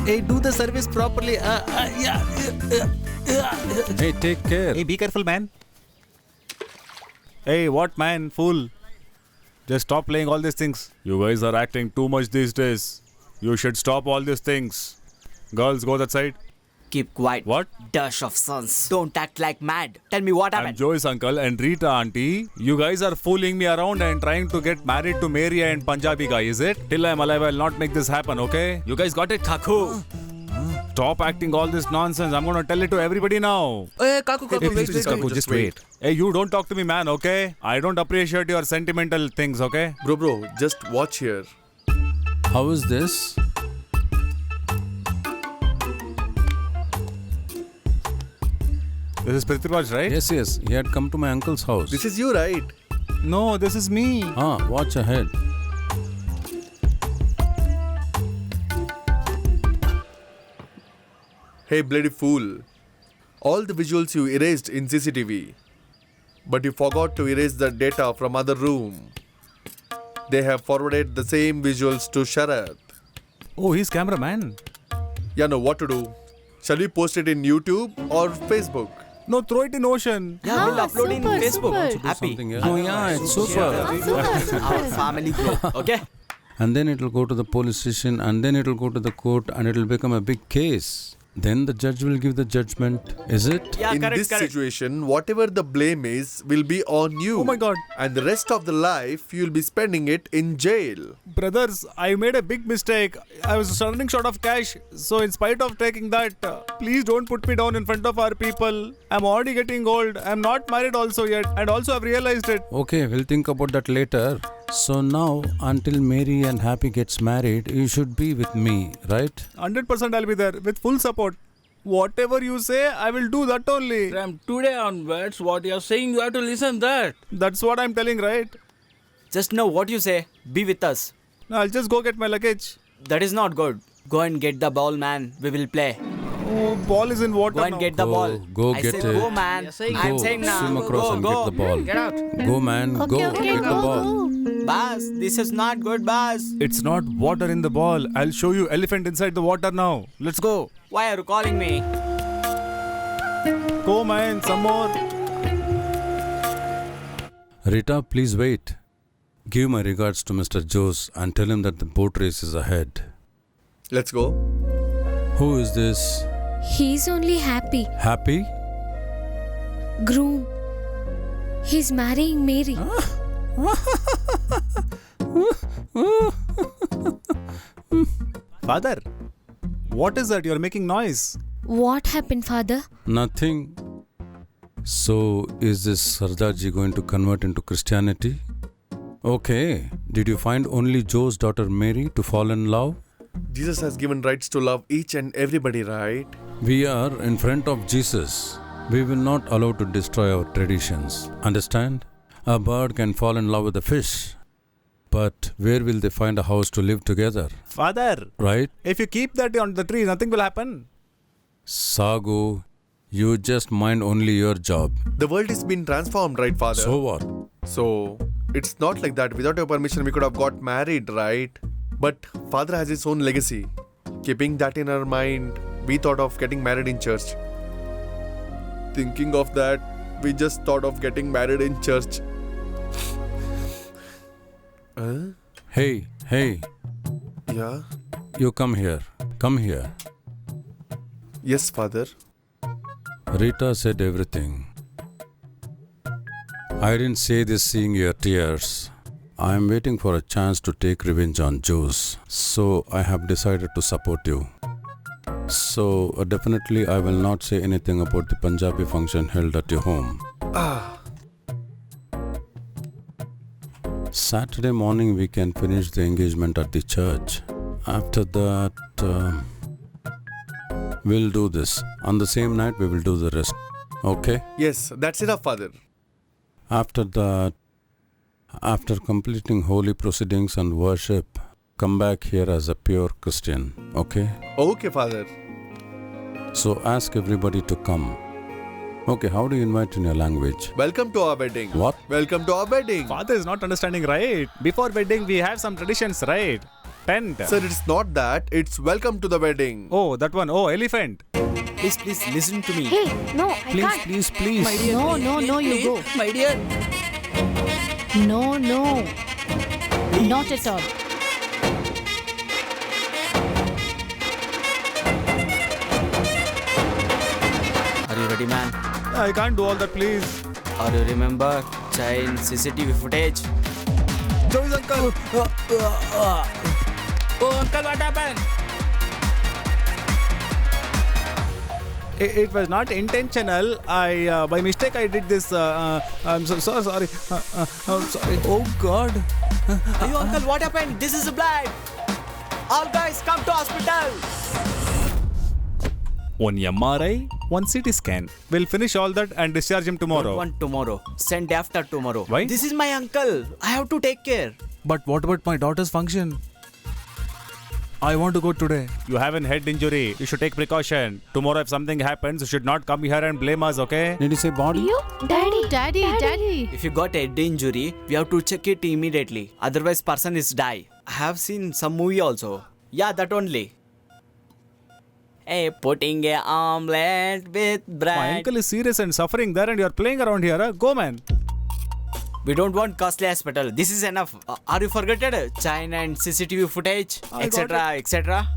Hey, do the service properly. Hey, take care. Hey, be careful, man. Hey, what, man? Fool. Just stop playing all these things. You guys are acting too much these days. You should stop all these things. Girls, go that side. Keep quiet. What? Dash of sons. Don't act like mad. Tell me what I'm happened. Joy's uncle and Rita auntie. You guys are fooling me around and trying to get married to Mary and Punjabi guy, is it? Till I'm alive, I'll not make this happen, okay? You guys got it, Kaku? Stop acting all this nonsense. I'm gonna tell it to everybody now. Hey, Kaku, Hey, wait, please, Kaku, just wait. Hey, you don't talk to me, man, okay? I don't appreciate your sentimental things, okay? Bro, just watch here. How is this? This is Prithviraj, right? Yes. He had come to my uncle's house. This is you, right? No, this is me. Watch ahead. Hey, bloody fool. All the visuals you erased in CCTV. But you forgot to erase the data from other room. They have forwarded the same visuals to Sharath. Oh, he's cameraman. Yeah, no, what to do? Shall we post it in YouTube or Facebook? No, throw it in ocean. Yeah, we'll upload in Facebook. Happy. Oh yeah, it's super. Our family group. Okay? And then it will go to the police station and then it will go to the court and it will become a big case. Then the judge will give the judgment, is it? Yeah, In this situation, whatever the blame is will be on you. Oh my God. And the rest of the life, you'll be spending it in jail. Brothers, I made a big mistake. I was running short of cash. So in spite of taking that, please don't put me down in front of our people. I'm already getting old. I'm not married also yet. And also I've realized it. Okay, we'll think about that later. So now, until Mary and Happy gets married, you should be with me, right? 100% I'll be there with full support. Whatever you say, I will do that only. From today onwards, what you're saying, you have to listen that. That's what I'm telling, right? Just know what you say. Be with us. I'll just go get my luggage. That is not good. Go and get the ball, man. We will play. Oh, ball is in water Go and now. get the ball. Go I get said it. go, man. I'm saying now. Swim across Go, and go. get the ball. Get out. Go, man, go. Get the ball. Boss, this is not good, boss. It's not water in the ball. I'll show you elephant inside the water now. Let's go. Why are you calling me? Go, man. Some more. Rita, please wait. Give my regards to Mr. Jose and tell him that the boat race is ahead. Let's go. Who is this? He's only happy. Happy? Groom. He's marrying Mary. Father, what is that? You're making noise. What happened, father? Nothing. So, is this Sardarji going to convert into Christianity? Okay. Did you find only Joe's daughter Mary to fall in love? Jesus has given rights to love each and everybody, right? We are in front of Jesus. We will not allow to destroy our traditions. Understand? A bird can fall in love with a fish. But where will they find a house to live together? Father, Right? if you keep that on the tree, nothing will happen. Sagu, you just mind only your job. The world is being transformed, right, Father? So what? So, it's not like that. Without your permission, we could have got married, right? But Father has his own legacy. Keeping that in our mind, we thought of getting married in church. Thinking of that, we just thought of getting married in church. Hey, Yeah? you come here. Come here. Yes, Father. Rita said everything. I didn't say this seeing your tears. I am waiting for a chance to take revenge on Jews. So I have decided to support you. So definitely I will not say anything about the Punjabi function held at your home. Saturday morning we can finish the engagement at the church. After that, we'll do this. On the same night we will do the rest. Okay? Yes, that's enough, Father. After that, after completing holy proceedings and worship, come back here as a pure Christian. Okay? Okay, Father. So ask everybody to come. Okay, how do you invite in your language? Welcome to our wedding. What? Welcome to our wedding. Father is not understanding, right? Before wedding, we have some traditions, right? Tent. Sir, it's not that. It's welcome to the wedding. Oh, that one. Oh, elephant. Please, listen to me. Hey, no, I can't. Please. My dear, No, you go. My dear. No. Not at all. Are you ready, man? I can't do all that, please. Or you remember child CCTV footage? Joey's uncle. Oh, uncle, what happened? It was not intentional. I by mistake I did this. I'm so sorry. Sorry. Oh God. Ayo, uncle, what happened? This is blood. All guys, come to hospital. One MRI, one CT scan. We'll finish all that and discharge him tomorrow. Don't want tomorrow. Send after tomorrow. Why? This is my uncle. I have to take care. But what about my daughter's function? I want to go today. You have a head injury. You should take precaution. Tomorrow if something happens, you should not come here and blame us, okay? Did you say body? You? Daddy. If you got head injury, we have to check it immediately. Otherwise, person is die. I have seen some movie also. Yeah, that only. Hey, putting a omelette with bread. My uncle is serious and suffering there and you are playing around here. Huh? Go, man. We don't want costly hospital. This is enough. Are you forgotten? China and CCTV footage, etc., etc.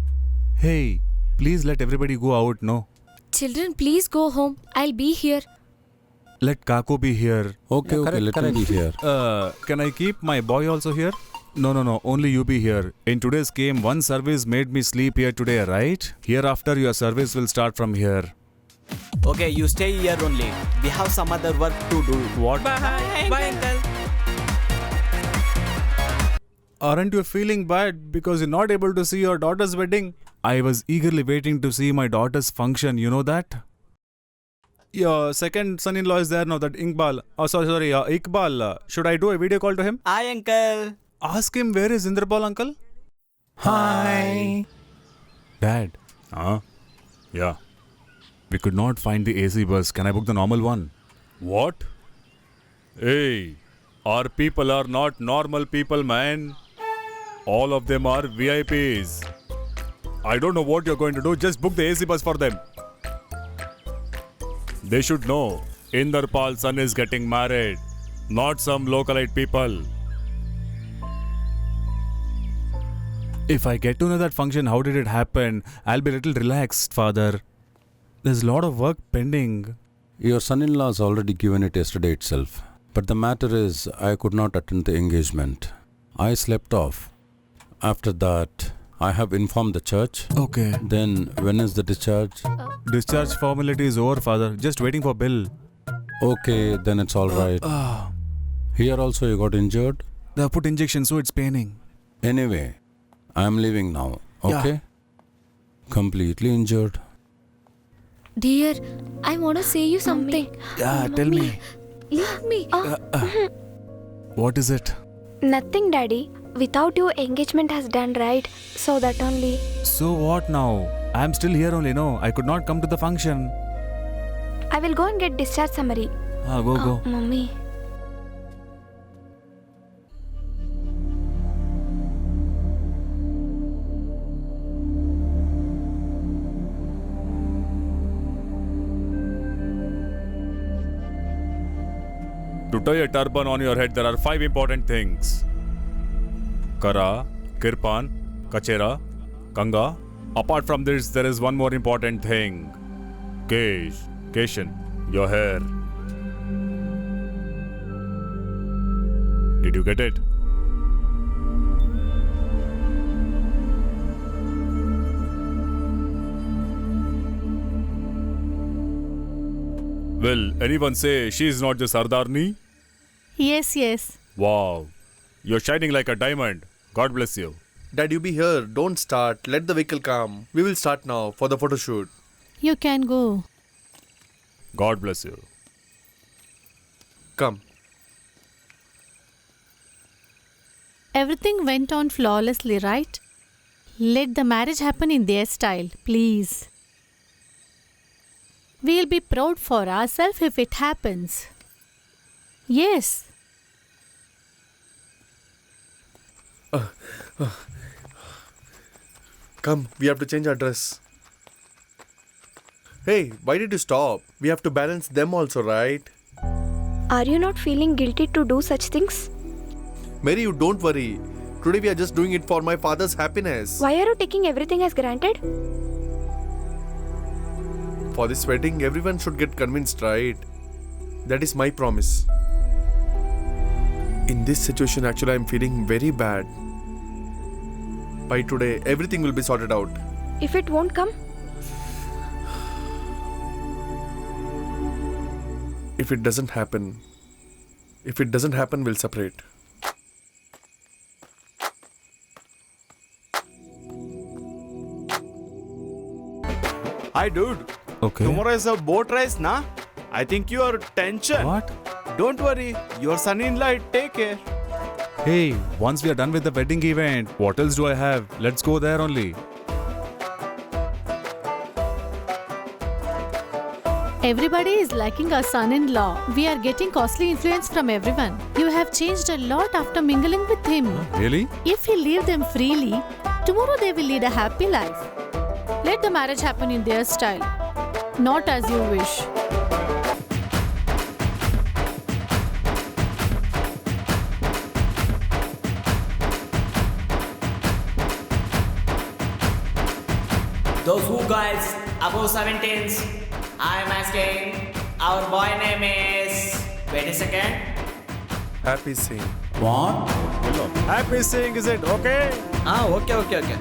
Hey, please let everybody go out, no? Children, please go home. I'll be here. Let Kaku be here. Okay, let me be here. Can I keep my boy also here? No. Only you be here. In today's game, one service made me sleep here today, right? Hereafter, your service will start from here. Okay, you stay here only. We have some other work to do. What? Bye, uncle. Aren't you feeling bad because you're not able to see your daughter's wedding? I was eagerly waiting to see my daughter's function, you know that? Your second son-in-law is there now, that Iqbal. Oh, sorry, Iqbal. Should I do a video call to him? Hi, uncle. Ask him where is Indrapal, uncle? Hi. Dad. Yeah. We could not find the AC bus. Can I book the normal one? What? Hey, our people are not normal people, man. All of them are VIPs. I don't know what you're going to do. Just book the AC bus for them. They should know Inderpal's son is getting married, not some localite people. If I get to know that function, how did it happen, I'll be a little relaxed, father. There's a lot of work pending. Your son-in-law has already given it yesterday itself. But the matter is, I could not attend the engagement. I slept off. After that, I have informed the church. Okay. Then, when is the discharge? Discharge formality is over, father. Just waiting for bill. Okay, then it's all right. Here also you got injured? They have put injection, so it's paining. Anyway, I'm leaving now, okay? Yeah. Completely injured. Dear, I want to say you something. Yeah, tell me. Leave me. What is it? Nothing, Daddy. Without you, engagement has done right. So that only. So what now? I'm still here only, no? I could not come to the function. I will go and get discharge summary. Go. Mummy. To tie a turban on your head, there are 5 important things. Kara, Kirpan, Kachera, Kanga. Apart from this, there is one more important thing. Keshan, your hair. Did you get it? Will anyone say she is not the Sardarni? Yes, yes. Wow, you're shining like a diamond. God bless you. Dad, you be here. Don't start. Let the vehicle come. We will start now for the photo shoot. You can go. God bless you. Come. Everything went on flawlessly, right? Let the marriage happen in their style, please. We'll be proud for ourselves if it happens. Yes. Come, we have to change our dress. Hey, why did you stop? We have to balance them also, right? Are you not feeling guilty to do such things? Mary, you don't worry. Today we are just doing it for my father's happiness. Why are you taking everything as granted? For this wedding, everyone should get convinced, right? That is my promise. In this situation, actually, I am feeling very bad. By today, everything will be sorted out. If it won't come? If it doesn't happen, we'll separate. Hi, dude. Okay. Tomorrow is a boat race, na? I think you are tension. What? Don't worry. Your son-in-law take care. Hey, once we are done with the wedding event, what else do I have? Let's go there only. Everybody is liking our son-in-law. We are getting costly influence from everyone. You have changed a lot after mingling with him. Really? If you leave them freely, tomorrow they will lead a happy life. Let the marriage happen in their style, not as you wish. Those who guys above 17s, I am asking. Our boy name is. Wait a second. Happy Singh. What? Happy Singh, is it okay? Okay.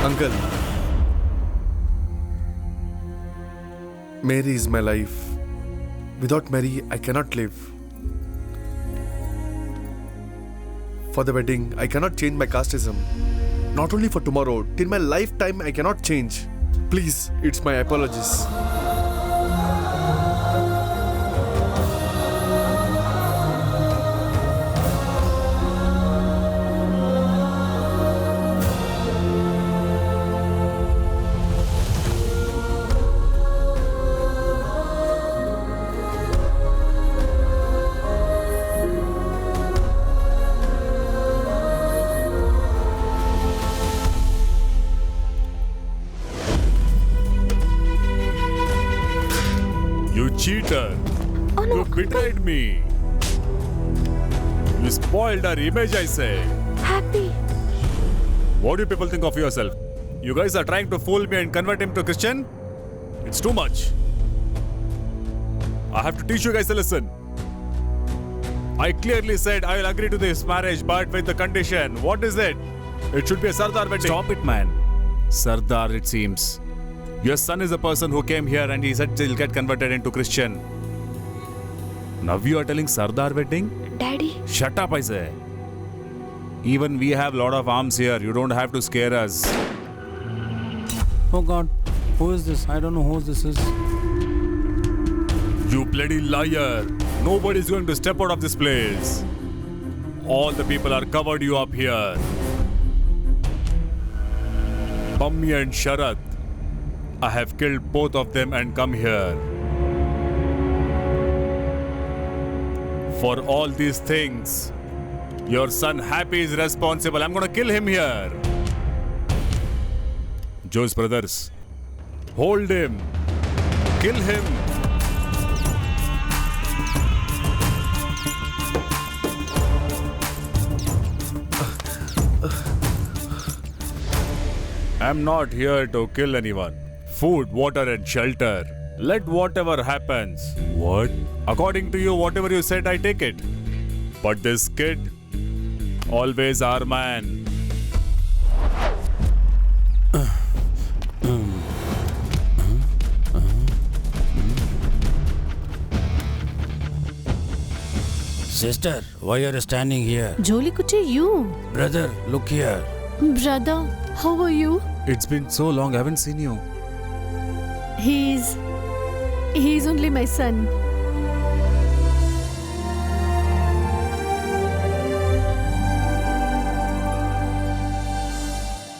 Uncle, Mary is my life. Without Mary, I cannot live. For the wedding, I cannot change my casteism. Not only for tomorrow, till my lifetime, I cannot change. Please, it's my apologies. cheater. Oh no. You betrayed me. You spoiled our image, I say. Happy. What do you people think of yourself? You guys are trying to fool me and convert him to Christian? It's too much. I have to teach you guys a lesson. I clearly said I will agree to this marriage, but with the condition. What is it? It should be a Sardar wedding. Stop it, man. Sardar, it seems. Your son is a person who came here and he said he'll get converted into Christian. Now you are telling Sardar wedding? Daddy. Shut up, I say. Even we have lot of arms here. You don't have to scare us. Oh God, who is this? I don't know who this is. You bloody liar. Nobody's going to step out of this place. All the people are covered you up here. Pammi and Sharat. I have killed both of them and come here. For all these things, your son Happy is responsible. I'm gonna kill him here. Joe's brothers, hold him. Kill him. I'm not here to kill anyone. Food, water and shelter. Let whatever happens. What? According to you, whatever you said, I take it. But this kid, always our man. Sister, why are you standing here? Jolly Kuchi, you. Brother, look here. Brother, how are you? It's been so long, I haven't seen you. He's only my son.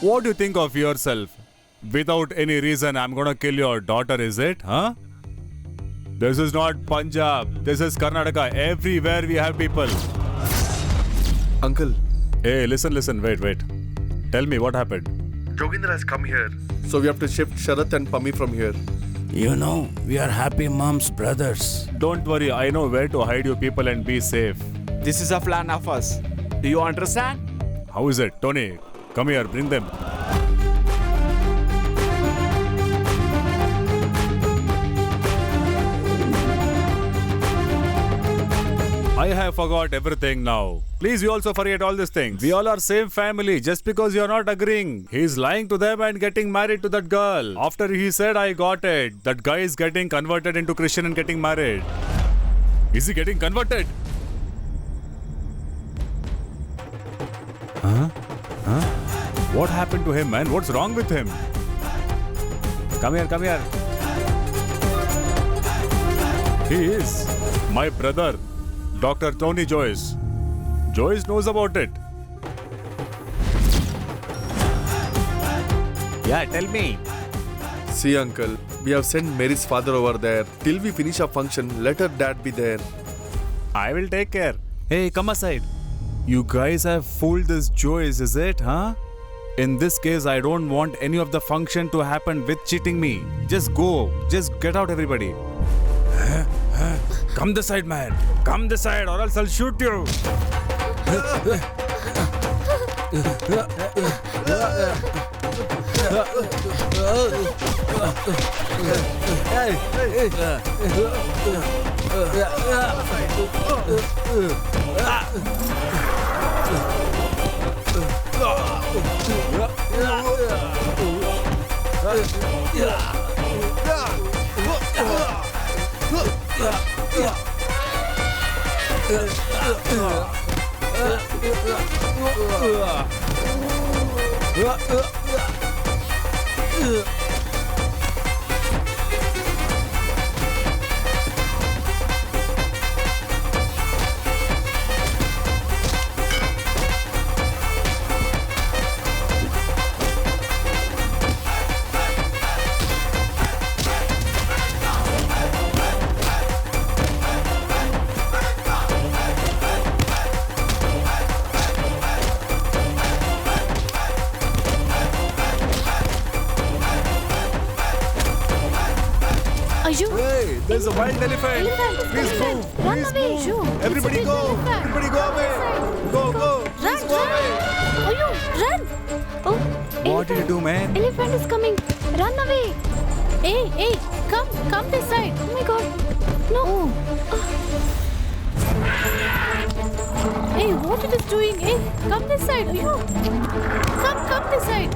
What do you think of yourself? Without any reason, I'm gonna kill your daughter, is it? Huh? This is not Punjab. This is Karnataka. Everywhere we have people. Uncle. Hey, listen. Wait. Tell me what happened. Joginder has come here. So we have to shift Sharat and Pammi from here. You know, we are Happy Mom's brothers. Don't worry, I know where to hide you people and be safe. This is a plan of us. Do you understand? How is it? Tony, come here, bring them. I have forgot everything now. Please, you also forget all these things. We all are same family. Just because you are not agreeing, he's lying to them and getting married to that girl. After he said, I got it. That guy is getting converted into Christian and getting married. Is he getting converted? Huh? What happened to him, man? What's wrong with him? Come here. He is my brother. Dr. Tony Joyce. Joyce knows about it. Yeah, tell me. See, uncle, we have sent Mary's father over there. Till we finish our function, let her dad be there. I will take care. Hey, come aside. You guys have fooled this Joyce, is it, huh? In this case, I don't want any of the function to happen with cheating me. Just go. Just get out, everybody. Come this side, man. Come this side, or else I'll shoot you. wild elephant. Elephant. Please move. Run Please away. move. Shoo. Everybody It's a go. big elephant. Everybody go away. Go, go. Please Run, go run. away. Oh, you run. Oh, What did you do, man? elephant is coming. Run away. Hey, come this side. Oh my god. No. Hey, what it is doing? Hey, come this side. You. Come this side.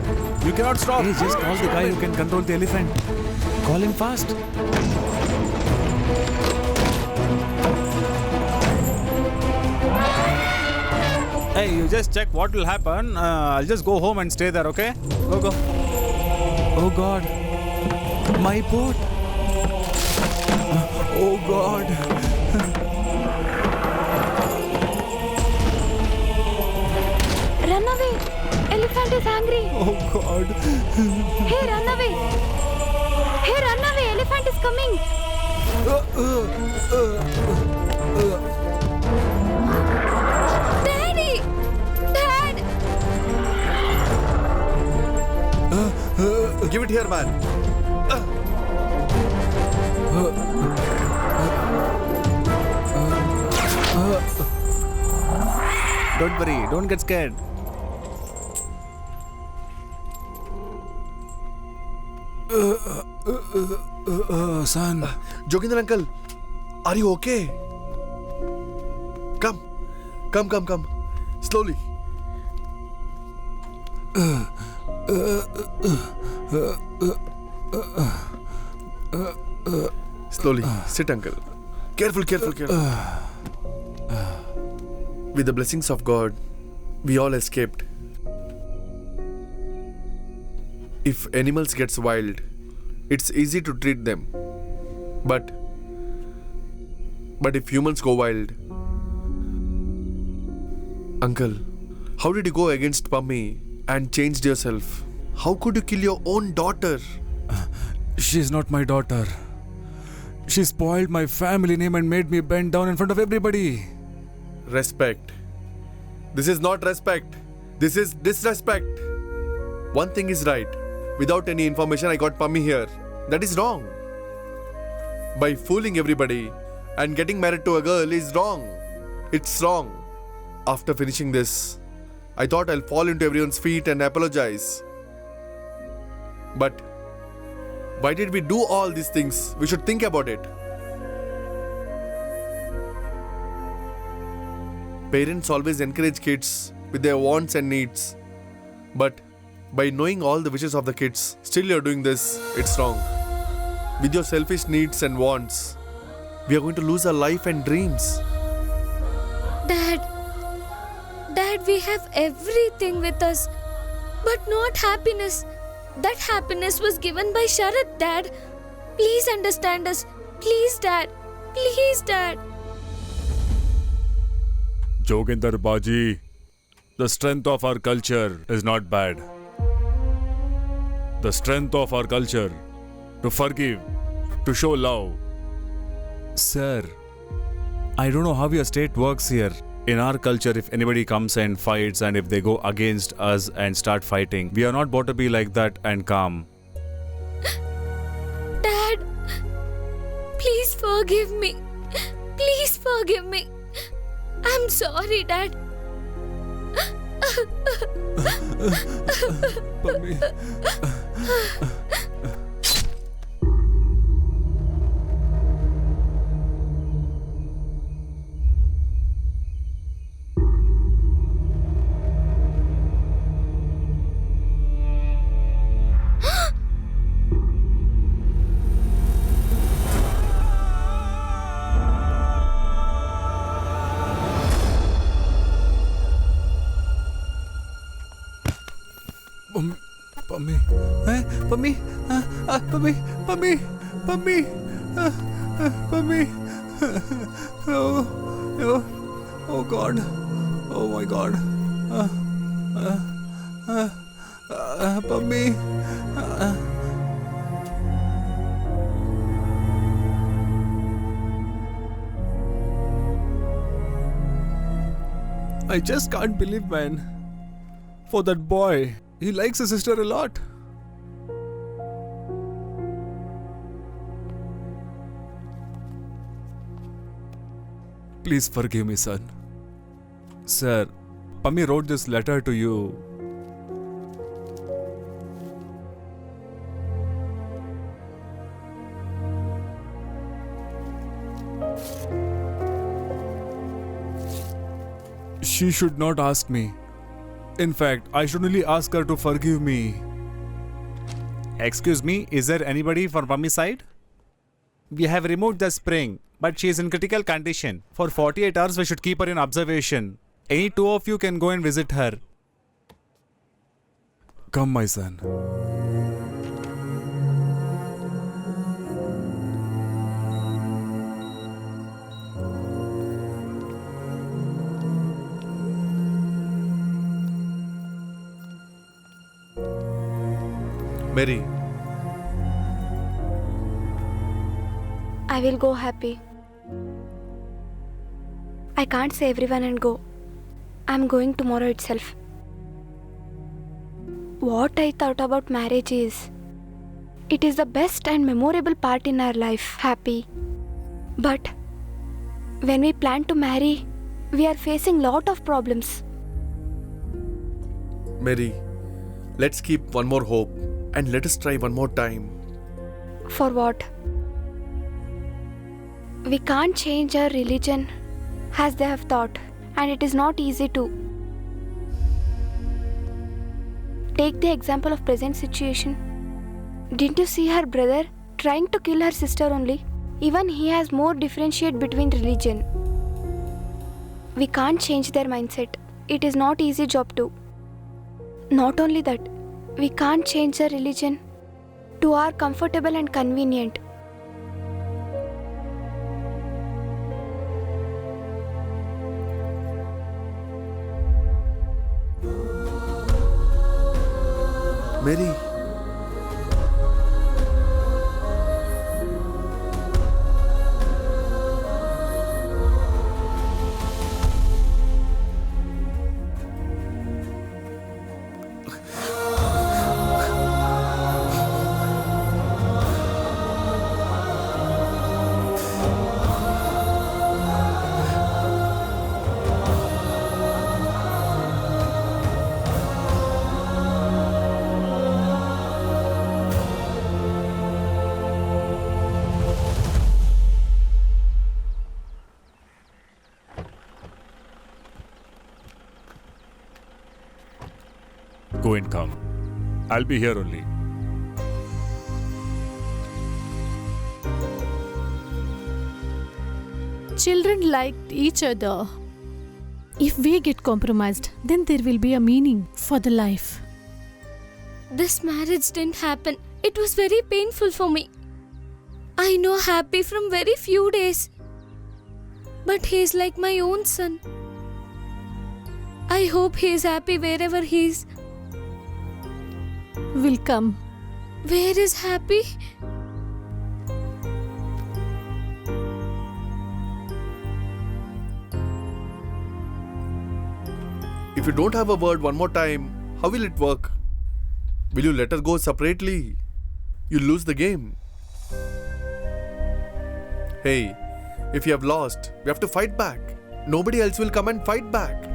You cannot stop. Hey, just call the guy who can control the elephant. Call him fast. Hey, you just check what will happen. I'll just go home and stay there, okay? Go. Oh God. My boat. Oh God. Run away. Elephant is angry. Oh God. Hey, run away. Hey, run away. Elephant is coming. Daddy! Dad! Give it here, man. Don't worry. Don't get scared. Son. Joginder uncle, are you okay? Come. Slowly. Slowly. Sit, uncle. Careful. With the blessings of God, we all escaped. If animals gets wild, it's easy to treat them. But if humans go wild, uncle, how did you go against Pummy and changed yourself? How could you kill your own daughter? She's not my daughter. She spoiled my family name and made me bend down in front of everybody. Respect. This is not respect. This is disrespect. One thing is right. Without any information, I got Pummy here. That is wrong. By fooling everybody and getting married to a girl is wrong. It's wrong. After finishing this, I thought I'll fall into everyone's feet and apologize. But why did we do all these things? We should think about it. Parents always encourage kids with their wants and needs. But by knowing all the wishes of the kids, still you're doing this, it's wrong. With your selfish needs and wants, we are going to lose our life and dreams. Dad, we have everything with us, but not happiness. That happiness was given by Sharat, Dad. Please understand us. Please, Dad. Please, Dad. Joginder Baji, the strength of our culture is not bad. The strength of our culture to forgive, to show love. Sir, I don't know how your state works here. In our culture, if anybody comes and fights and if they go against us and start fighting, we are not bought to be like that and calm. Dad, please forgive me. Please forgive me. I'm sorry, Dad. Mummy. Pummy. Pummy. Pummy. Oh God. Oh my God. Pummy. I just can't believe, man. For that boy. He likes his sister a lot. Please forgive me, son. Sir, Pummy wrote this letter to you. She should not ask me. In fact, I should only ask her to forgive me. Excuse me, is there anybody from Pummy's side? We have removed the spring, but she is in critical condition. For 48 hours, we should keep her in observation. Any two of you can go and visit her. Come, my son. Mary, I will go happy. I can't say everyone and go. I'm going tomorrow itself. What I thought about marriage is, it is the best and memorable part in our life, happy. But when we plan to marry, we are facing lot of problems. Mary, let's keep one more hope and let us try one more time. For what? We can't change our religion as they have thought, and it is not easy to. Take the example of present situation. Didn't you see her brother trying to kill her sister only? Even he has more differentiate between religion. We can't change their mindset. It is not easy job too. Not only that, we can't change the religion to our comfortable and convenient. Mary. Go and come. I'll be here only. Children liked each other. If we get compromised, then there will be a meaning for the life. This marriage didn't happen. It was very painful for me. I know Happy from very few days. But he's like my own son. I hope he's happy wherever he is. Will come. Where is Happy? If you don't have a word one more time, how will it work? Will you let her go separately? You'll lose the game. Hey, if you have lost, we have to fight back. Nobody else will come and fight back.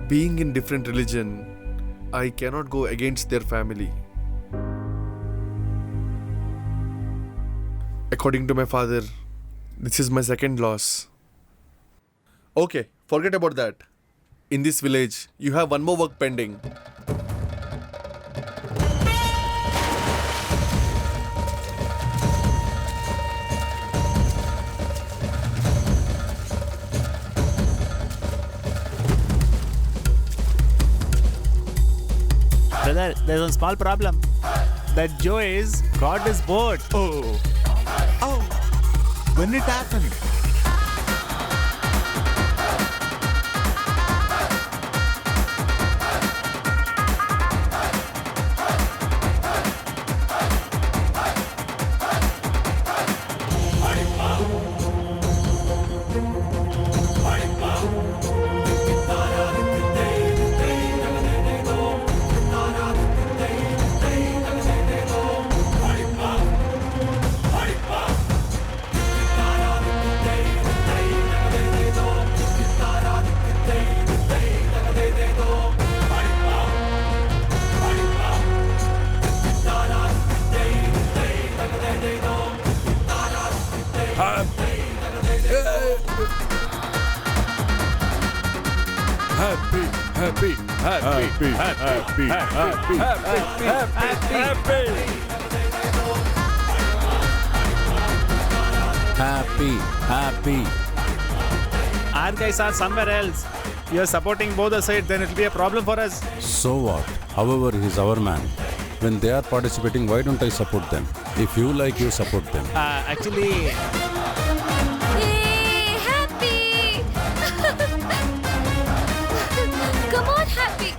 Being in different religion, I cannot go against their family. According to my father, this is my second loss. Okay, forget about that. In this village, you have one more work pending. Brother, there's one small problem. That Joe is got his boat. Oh. When it happened? happy, happy, happy, happy, happy, happy, Happy, happy. Our guys are somewhere else. You are supporting both the sides, then it will be a problem for us. So what? However, he's our man. When they are participating, why don't I support them? If you like, you support them. Actually, Yay, happy! Come on, happy!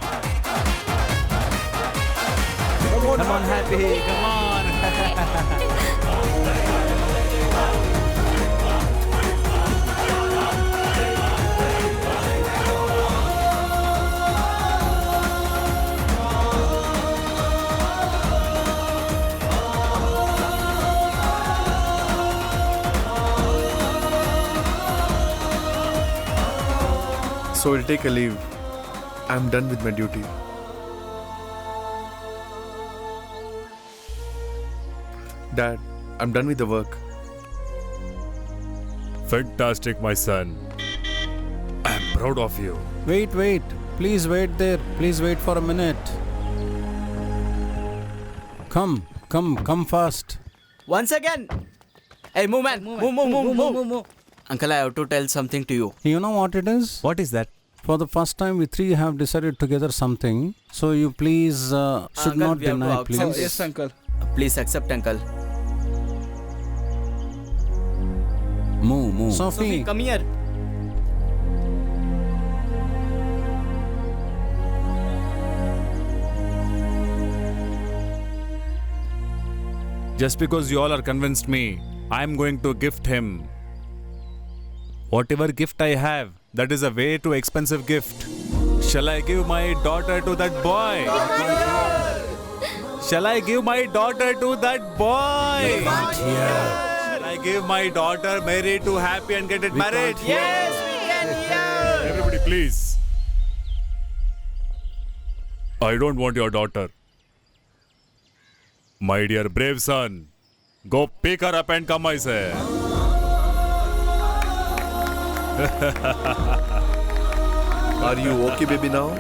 come on, happy, come on. So I'll take a leave. I'm done with my duty. Dad, I'm done with the work. Fantastic, my son. I'm proud of you. Wait, wait. Please wait there. Please wait for a minute. Come fast. Once again. Hey, move, man. Move. Uncle, I have to tell something to you. You know what it is? What is that? For the first time, we three have decided together something. So you please should Uncle, not we have to deny, accept please. this. Yes, uncle. Please accept, uncle. Move. Sophie, come here. Just because you all are convinced me, I'm going to gift him. Whatever gift I have, that is a way too expensive gift. Shall I give my daughter to that boy? Shall I give my daughter to that boy? Shall I give my daughter Mary to Happy and get it married? Yes, we can hear. Everybody, please. I don't want your daughter. My dear brave son, go pick her up and come, I say. Are you okay, baby, now?